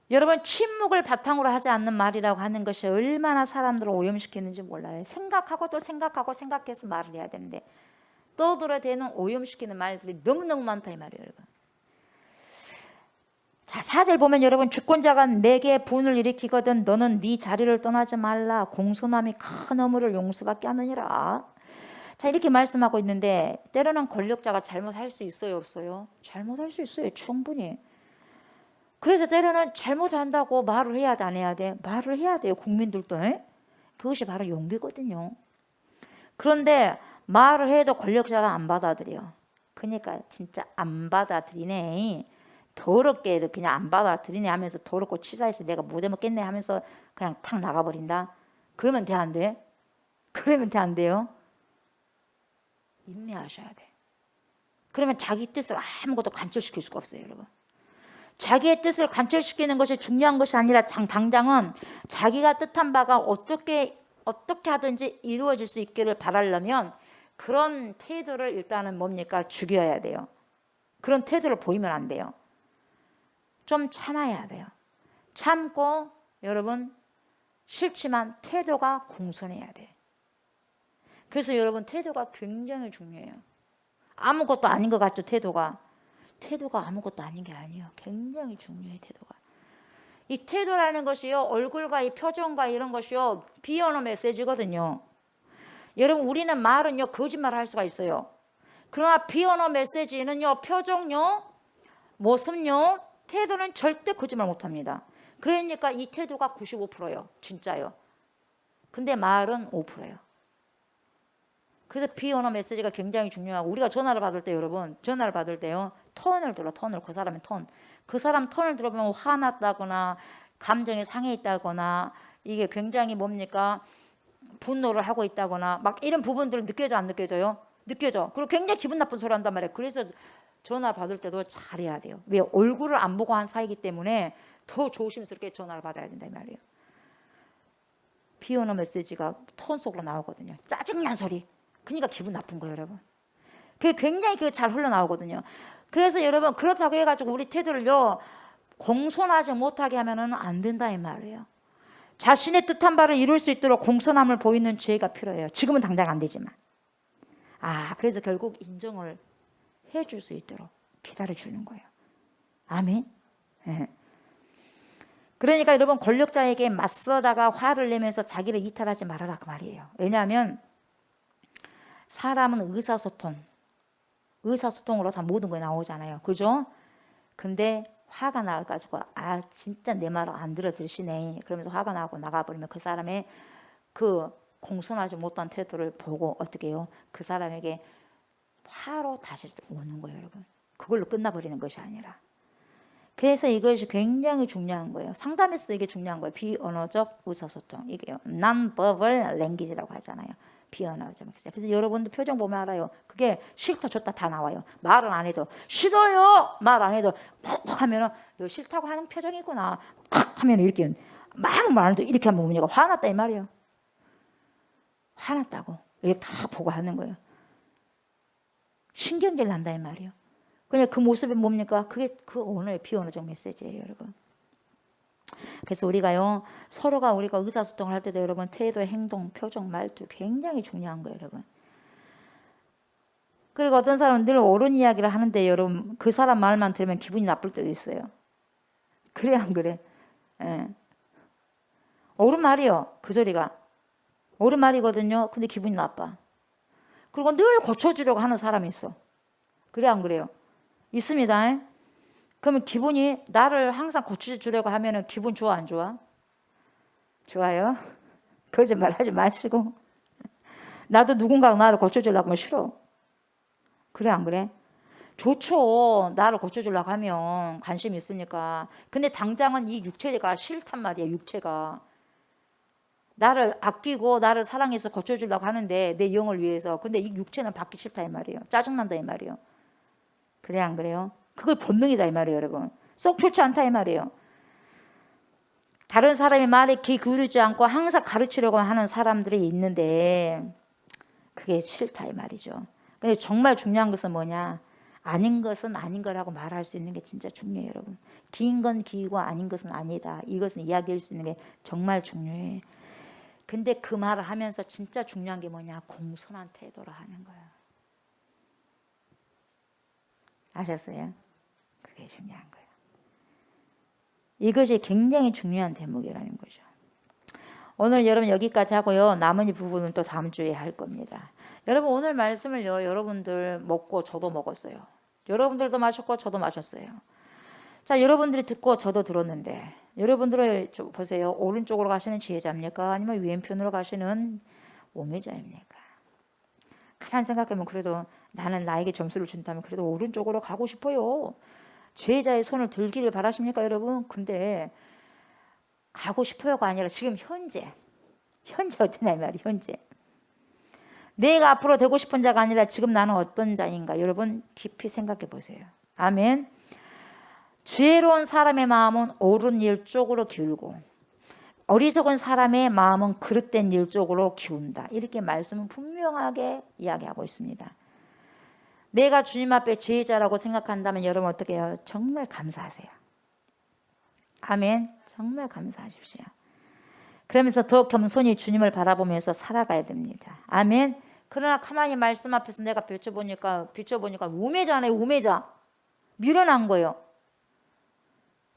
여러분 침묵을 바탕으로 하지 않는 말이라고 하는 것이 얼마나 사람들을 오염시키는지 몰라요. 생각하고 또 생각하고 생각해서 말을 해야 되는데 떠들어대는 오염시키는 말들이 너무너무 많다 이 말이에요 여러분. 자 4절 보면 여러분 주권자가 내게 분을 일으키거든 너는 네 자리를 떠나지 말라. 공손함이 큰 허물을 용서받게 하느니라. 자 이렇게 말씀하고 있는데 때로는 권력자가 잘못할 수 있어요 없어요? 잘못할 수 있어요 충분히. 그래서 때로는 잘못한다고 말을 해야 돼 안 해야 돼? 말을 해야 돼요 국민들도. 그것이 바로 용기거든요. 그런데 말을 해도 권력자가 안 받아들여. 그러니까 진짜 안 받아들이네. 더럽게 해도 그냥 안 받아들이네 하면서 더럽고 치사해서 내가 못 해먹겠네 하면서 그냥 탁 나가버린다. 그러면 돼 안 돼? 그러면 돼 안 돼요? 인내하셔야 돼. 그러면 자기 뜻을 아무것도 관철시킬 수가 없어요 여러분. 자기의 뜻을 관철시키는 것이 중요한 것이 아니라 당장은 자기가 뜻한 바가 어떻게 하든지 이루어질 수 있기를 바라려면 그런 태도를 일단은 뭡니까? 죽여야 돼요. 그런 태도를 보이면 안 돼요. 좀 참아야 돼요. 참고 여러분 싫지만 태도가 공손해야 돼. 그래서 여러분 태도가 굉장히 중요해요. 아무것도 아닌 것 같죠 태도가 아무것도 아닌 게 아니에요. 굉장히 중요해 태도가. 이 태도라는 것이요 얼굴과 이 표정과 이런 것이요 비언어 메시지거든요. 여러분 우리는 말은요 거짓말을 할 수가 있어요. 그러나 비언어 메시지는요 표정요 모습요 태도는 절대 거짓말 못합니다. 그러니까 이 태도가 95%예요 진짜요. 근데 말은 5%예요. 그래서 비언어 메시지가 굉장히 중요하고 우리가 전화를 받을 때 여러분 전화를 받을 때요 톤을 들어. 톤을. 그 사람의 톤. 그 사람 톤을 들어보면 화났다거나 감정이 상해 있다거나 이게 굉장히 뭡니까? 분노를 하고 있다거나 막 이런 부분들을 느껴져 안 느껴져요? 느껴져. 그리고 굉장히 기분 나쁜 소리 한단 말이에요. 그래서 전화 받을 때도 잘해야 돼요. 왜? 얼굴을 안 보고 한 사이기 때문에 더 조심스럽게 전화를 받아야 된다 이 말이에요. 비 오는 메시지가 톤 속으로 나오거든요. 짜증난 소리. 그러니까 기분 나쁜 거예요, 여러분. 그게 굉장히 잘 흘러나오거든요. 그래서 여러분 그렇다고 해가지고 우리 태도를요 공손하지 못하게 하면은 안 된다 이 말이에요. 자신의 뜻한 바를 이룰 수 있도록 공손함을 보이는 지혜가 필요해요. 지금은 당장 안 되지만. 그래서 결국 인정을 해줄 수 있도록 기다려주는 거예요. 아멘. 네. 그러니까 여러분 권력자에게 맞서다가 화를 내면서 자기를 이탈하지 말아라 그 말이에요. 왜냐하면 사람은 의사소통으로 다 모든 게 나오잖아요. 그죠? 근데 화가 나가지고 진짜 내 말을 안 들어주시네 그러면서 화가 나고 나가버리면 그 사람의 그 공손하지 못한 태도를 보고 어떻게 해요? 그 사람에게 화로 다시 오는 거예요, 여러분. 그걸로 끝나버리는 것이 아니라. 그래서 이것이 굉장히 중요한 거예요. 상담에서도 이게 중요한 거예요. 비언어적 의사소통. 이게 non-verbal language라고 하잖아요. 비언어적. 그래서 여러분도 표정 보면 알아요. 그게 싫다 좋다 다 나와요. 말은 안 해도 싫어요. 말 안 해도 푹 하면은 너 싫다고 하는 표정이구나. 하면 이렇게 막 말 안 해도 이렇게 하면 뭡니까? 화났다 이 말이에요. 화났다고. 이렇게 다 보고 하는 거예요. 신경질 난다 이 말이에요. 그냥 그 모습이 뭡니까? 그게 그 오늘 비언어적 메시지예요, 여러분. 그래서 우리가요, 서로가 우리가 의사소통을 할 때도 여러분 태도, 행동, 표정, 말투 굉장히 중요한 거예요, 여러분. 그리고 어떤 사람은 늘 옳은 이야기를 하는데 여러분 그 사람 말만 들으면 기분이 나쁠 때도 있어요. 그래 안 그래? 예. 옳은 말이요, 그 소리가. 옳은 말이거든요. 근데 기분이 나빠. 그리고 늘 고쳐주려고 하는 사람이 있어. 그래 안 그래요? 있습니다. 그러면 기분이 나를 항상 고쳐주려고 하면은 기분 좋아 안 좋아? 좋아요. 거짓말 하지 마시고. 나도 누군가가 나를 고쳐주려고 하면 싫어. 그래 안 그래? 좋죠. 나를 고쳐주려고 하면 관심이 있으니까. 근데 당장은 이 육체가 싫단 말이야. 육체가. 나를 아끼고 나를 사랑해서 고쳐주려고 하는데 내 영을 위해서. 근데 이 육체는 받기 싫다 이 말이에요. 짜증난다 이 말이에요. 그래 안 그래요? 그걸 본능이다 이 말이에요, 여러분. 썩 좋지 않다 이 말이에요. 다른 사람의 말에 귀 기울이지 않고 항상 가르치려고 하는 사람들이 있는데 그게 싫다 이 말이죠. 근데 정말 중요한 것은 뭐냐? 아닌 것은 아닌 거라고 말할 수 있는 게 진짜 중요해요, 여러분. 긴 건 기고 아닌 것은 아니다. 이것은 이야기할 수 있는 게 정말 중요해. 근데 그 말을 하면서 진짜 중요한 게 뭐냐? 공손한 태도로 하는 거야. 아셨어요? 그게 중요한 거예요. 이것이 굉장히 중요한 대목이라는 거죠. 오늘 여러분 여기까지 하고요. 나머지 부분은 또 다음 주에 할 겁니다. 여러분 오늘 말씀을요. 여러분들 먹고 저도 먹었어요. 여러분들도 마셨고 저도 마셨어요. 자, 여러분들이 듣고 저도 들었는데 여러분들은 보세요. 오른쪽으로 가시는 지혜자입니까? 아니면 왼편으로 가시는 오매자입니까? 가만 생각하면 그래도 나는 나에게 점수를 준다면 그래도 오른쪽으로 가고 싶어요. 지혜자의 손을 들기를 바라십니까, 여러분? 근데 가고 싶어요가 아니라 지금 현재 어떠냐 이 말이에요. 현재 내가 앞으로 되고 싶은 자가 아니라 지금 나는 어떤 자인가 여러분 깊이 생각해 보세요. 아멘. 지혜로운 사람의 마음은 옳은 일 쪽으로 기울고 어리석은 사람의 마음은 그릇된 일 쪽으로 기운다. 이렇게 말씀은 분명하게 이야기하고 있습니다. 내가 주님 앞에 지혜자라고 생각한다면 여러분 어떻게 해요? 정말 감사하세요. 아멘. 정말 감사하십시오. 그러면서 더 겸손히 주님을 바라보면서 살아가야 됩니다. 아멘. 그러나 가만히 말씀 앞에서 내가 비춰보니까 우매자네요. 우매자. 미련한 거예요.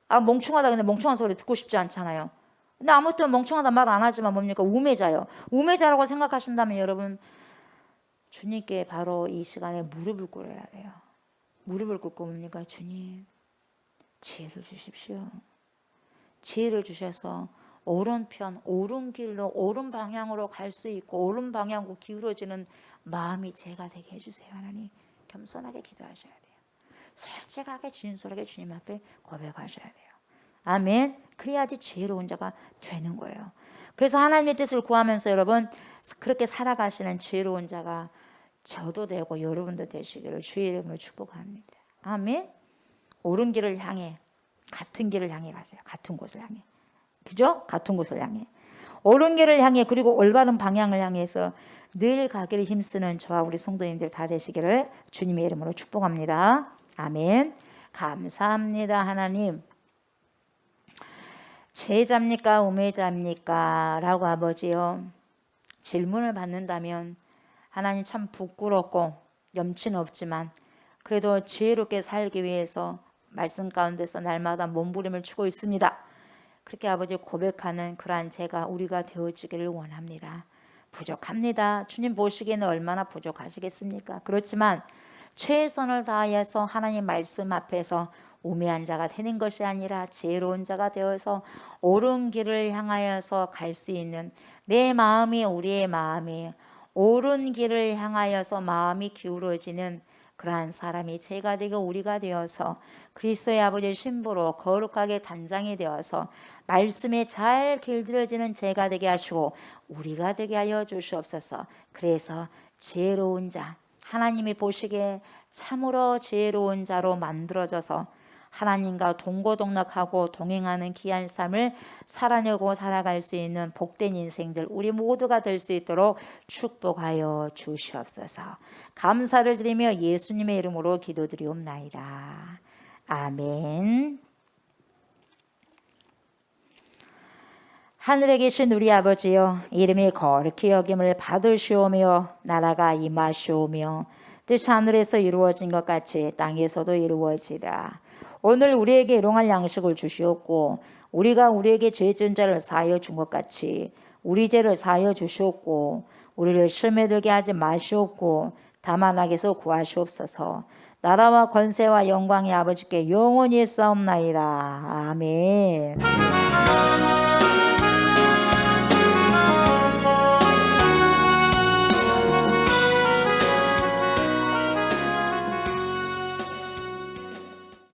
멍청하다. 근데 멍청한 소리 듣고 싶지 않잖아요. 근데 아무튼 멍청하다 말 안 하지만 뭡니까? 우매자요. 우매자라고 생각하신다면 여러분 주님께 바로 이 시간에 무릎을 꿇어야 돼요. 무릎을 꿇고 뭡니까? 주님 지혜를 주십시오. 지혜를 주셔서 옳은 편, 옳은 길로, 옳은 방향으로 갈 수 있고 옳은 방향으로 기울어지는 마음이 제가 되게 해주세요. 하나님 겸손하게 기도하셔야 돼요. 솔직하게 진솔하게 주님 앞에 고백하셔야 돼요. 아멘. 그래야지 지혜로운 자가 되는 거예요. 그래서 하나님의 뜻을 구하면서 여러분 그렇게 살아가시는 지혜로운 자가 저도 되고 여러분도 되시기를 주의 이름으로 축복합니다. 아멘. 옳은 길을 향해 같은 길을 향해 가세요. 같은 곳을 향해. 그죠? 같은 곳을 향해. 옳은 길을 향해 그리고 올바른 방향을 향해서 늘 가기를 힘쓰는 저와 우리 성도님들 다 되시기를 주님의 이름으로 축복합니다. 아멘. 감사합니다. 하나님. 제자입니까? 우매자입니까? 라고 아버지요. 질문을 받는다면 하나님 참 부끄럽고 염치는 없지만 그래도 지혜롭게 살기 위해서 말씀 가운데서 날마다 몸부림을 추고 있습니다. 그렇게 아버지 고백하는 그러한 제가 우리가 되어지기를 원합니다. 부족합니다. 주님 보시기에는 얼마나 부족하시겠습니까? 그렇지만 최선을 다하여서 하나님 말씀 앞에서 우매한 자가 되는 것이 아니라 지혜로운 자가 되어서 옳은 길을 향하여서 갈 수 있는 내 마음이 우리의 마음이 옳은 길을 향하여서 마음이 기울어지는 그러한 사람이 제가 되고 우리가 되어서 그리스도의 아버지의 신부로 거룩하게 단장이 되어서 말씀에 잘 길들여지는 제가 되게 하시고 우리가 되게 하여 주시옵소서. 그래서 지혜로운 자, 하나님이 보시기에 참으로 지혜로운 자로 만들어져서 하나님과 동고동락하고 동행하는 귀한 삶을 살아내고 살아갈 수 있는 복된 인생들 우리 모두가 될 수 있도록 축복하여 주시옵소서. 감사를 드리며 예수님의 이름으로 기도드리옵나이다. 아멘. 하늘에 계신 우리 아버지여, 이름이 거룩히 여김을 받으시오며 나라가 임하시오며 뜻이 하늘에서 이루어진 것 같이 땅에서도 이루어지라. 오늘 우리에게 일용할 양식을 주시옵고 우리가 우리에게 죄 지은 자를 사하여 준 것 같이 우리 죄를 사하여 주시옵고 우리를 시험에 들게 하지 마시옵고 다만 악에서 구하시옵소서. 나라와 권세와 영광이 아버지께 영원히 싸움나이다. 아멘.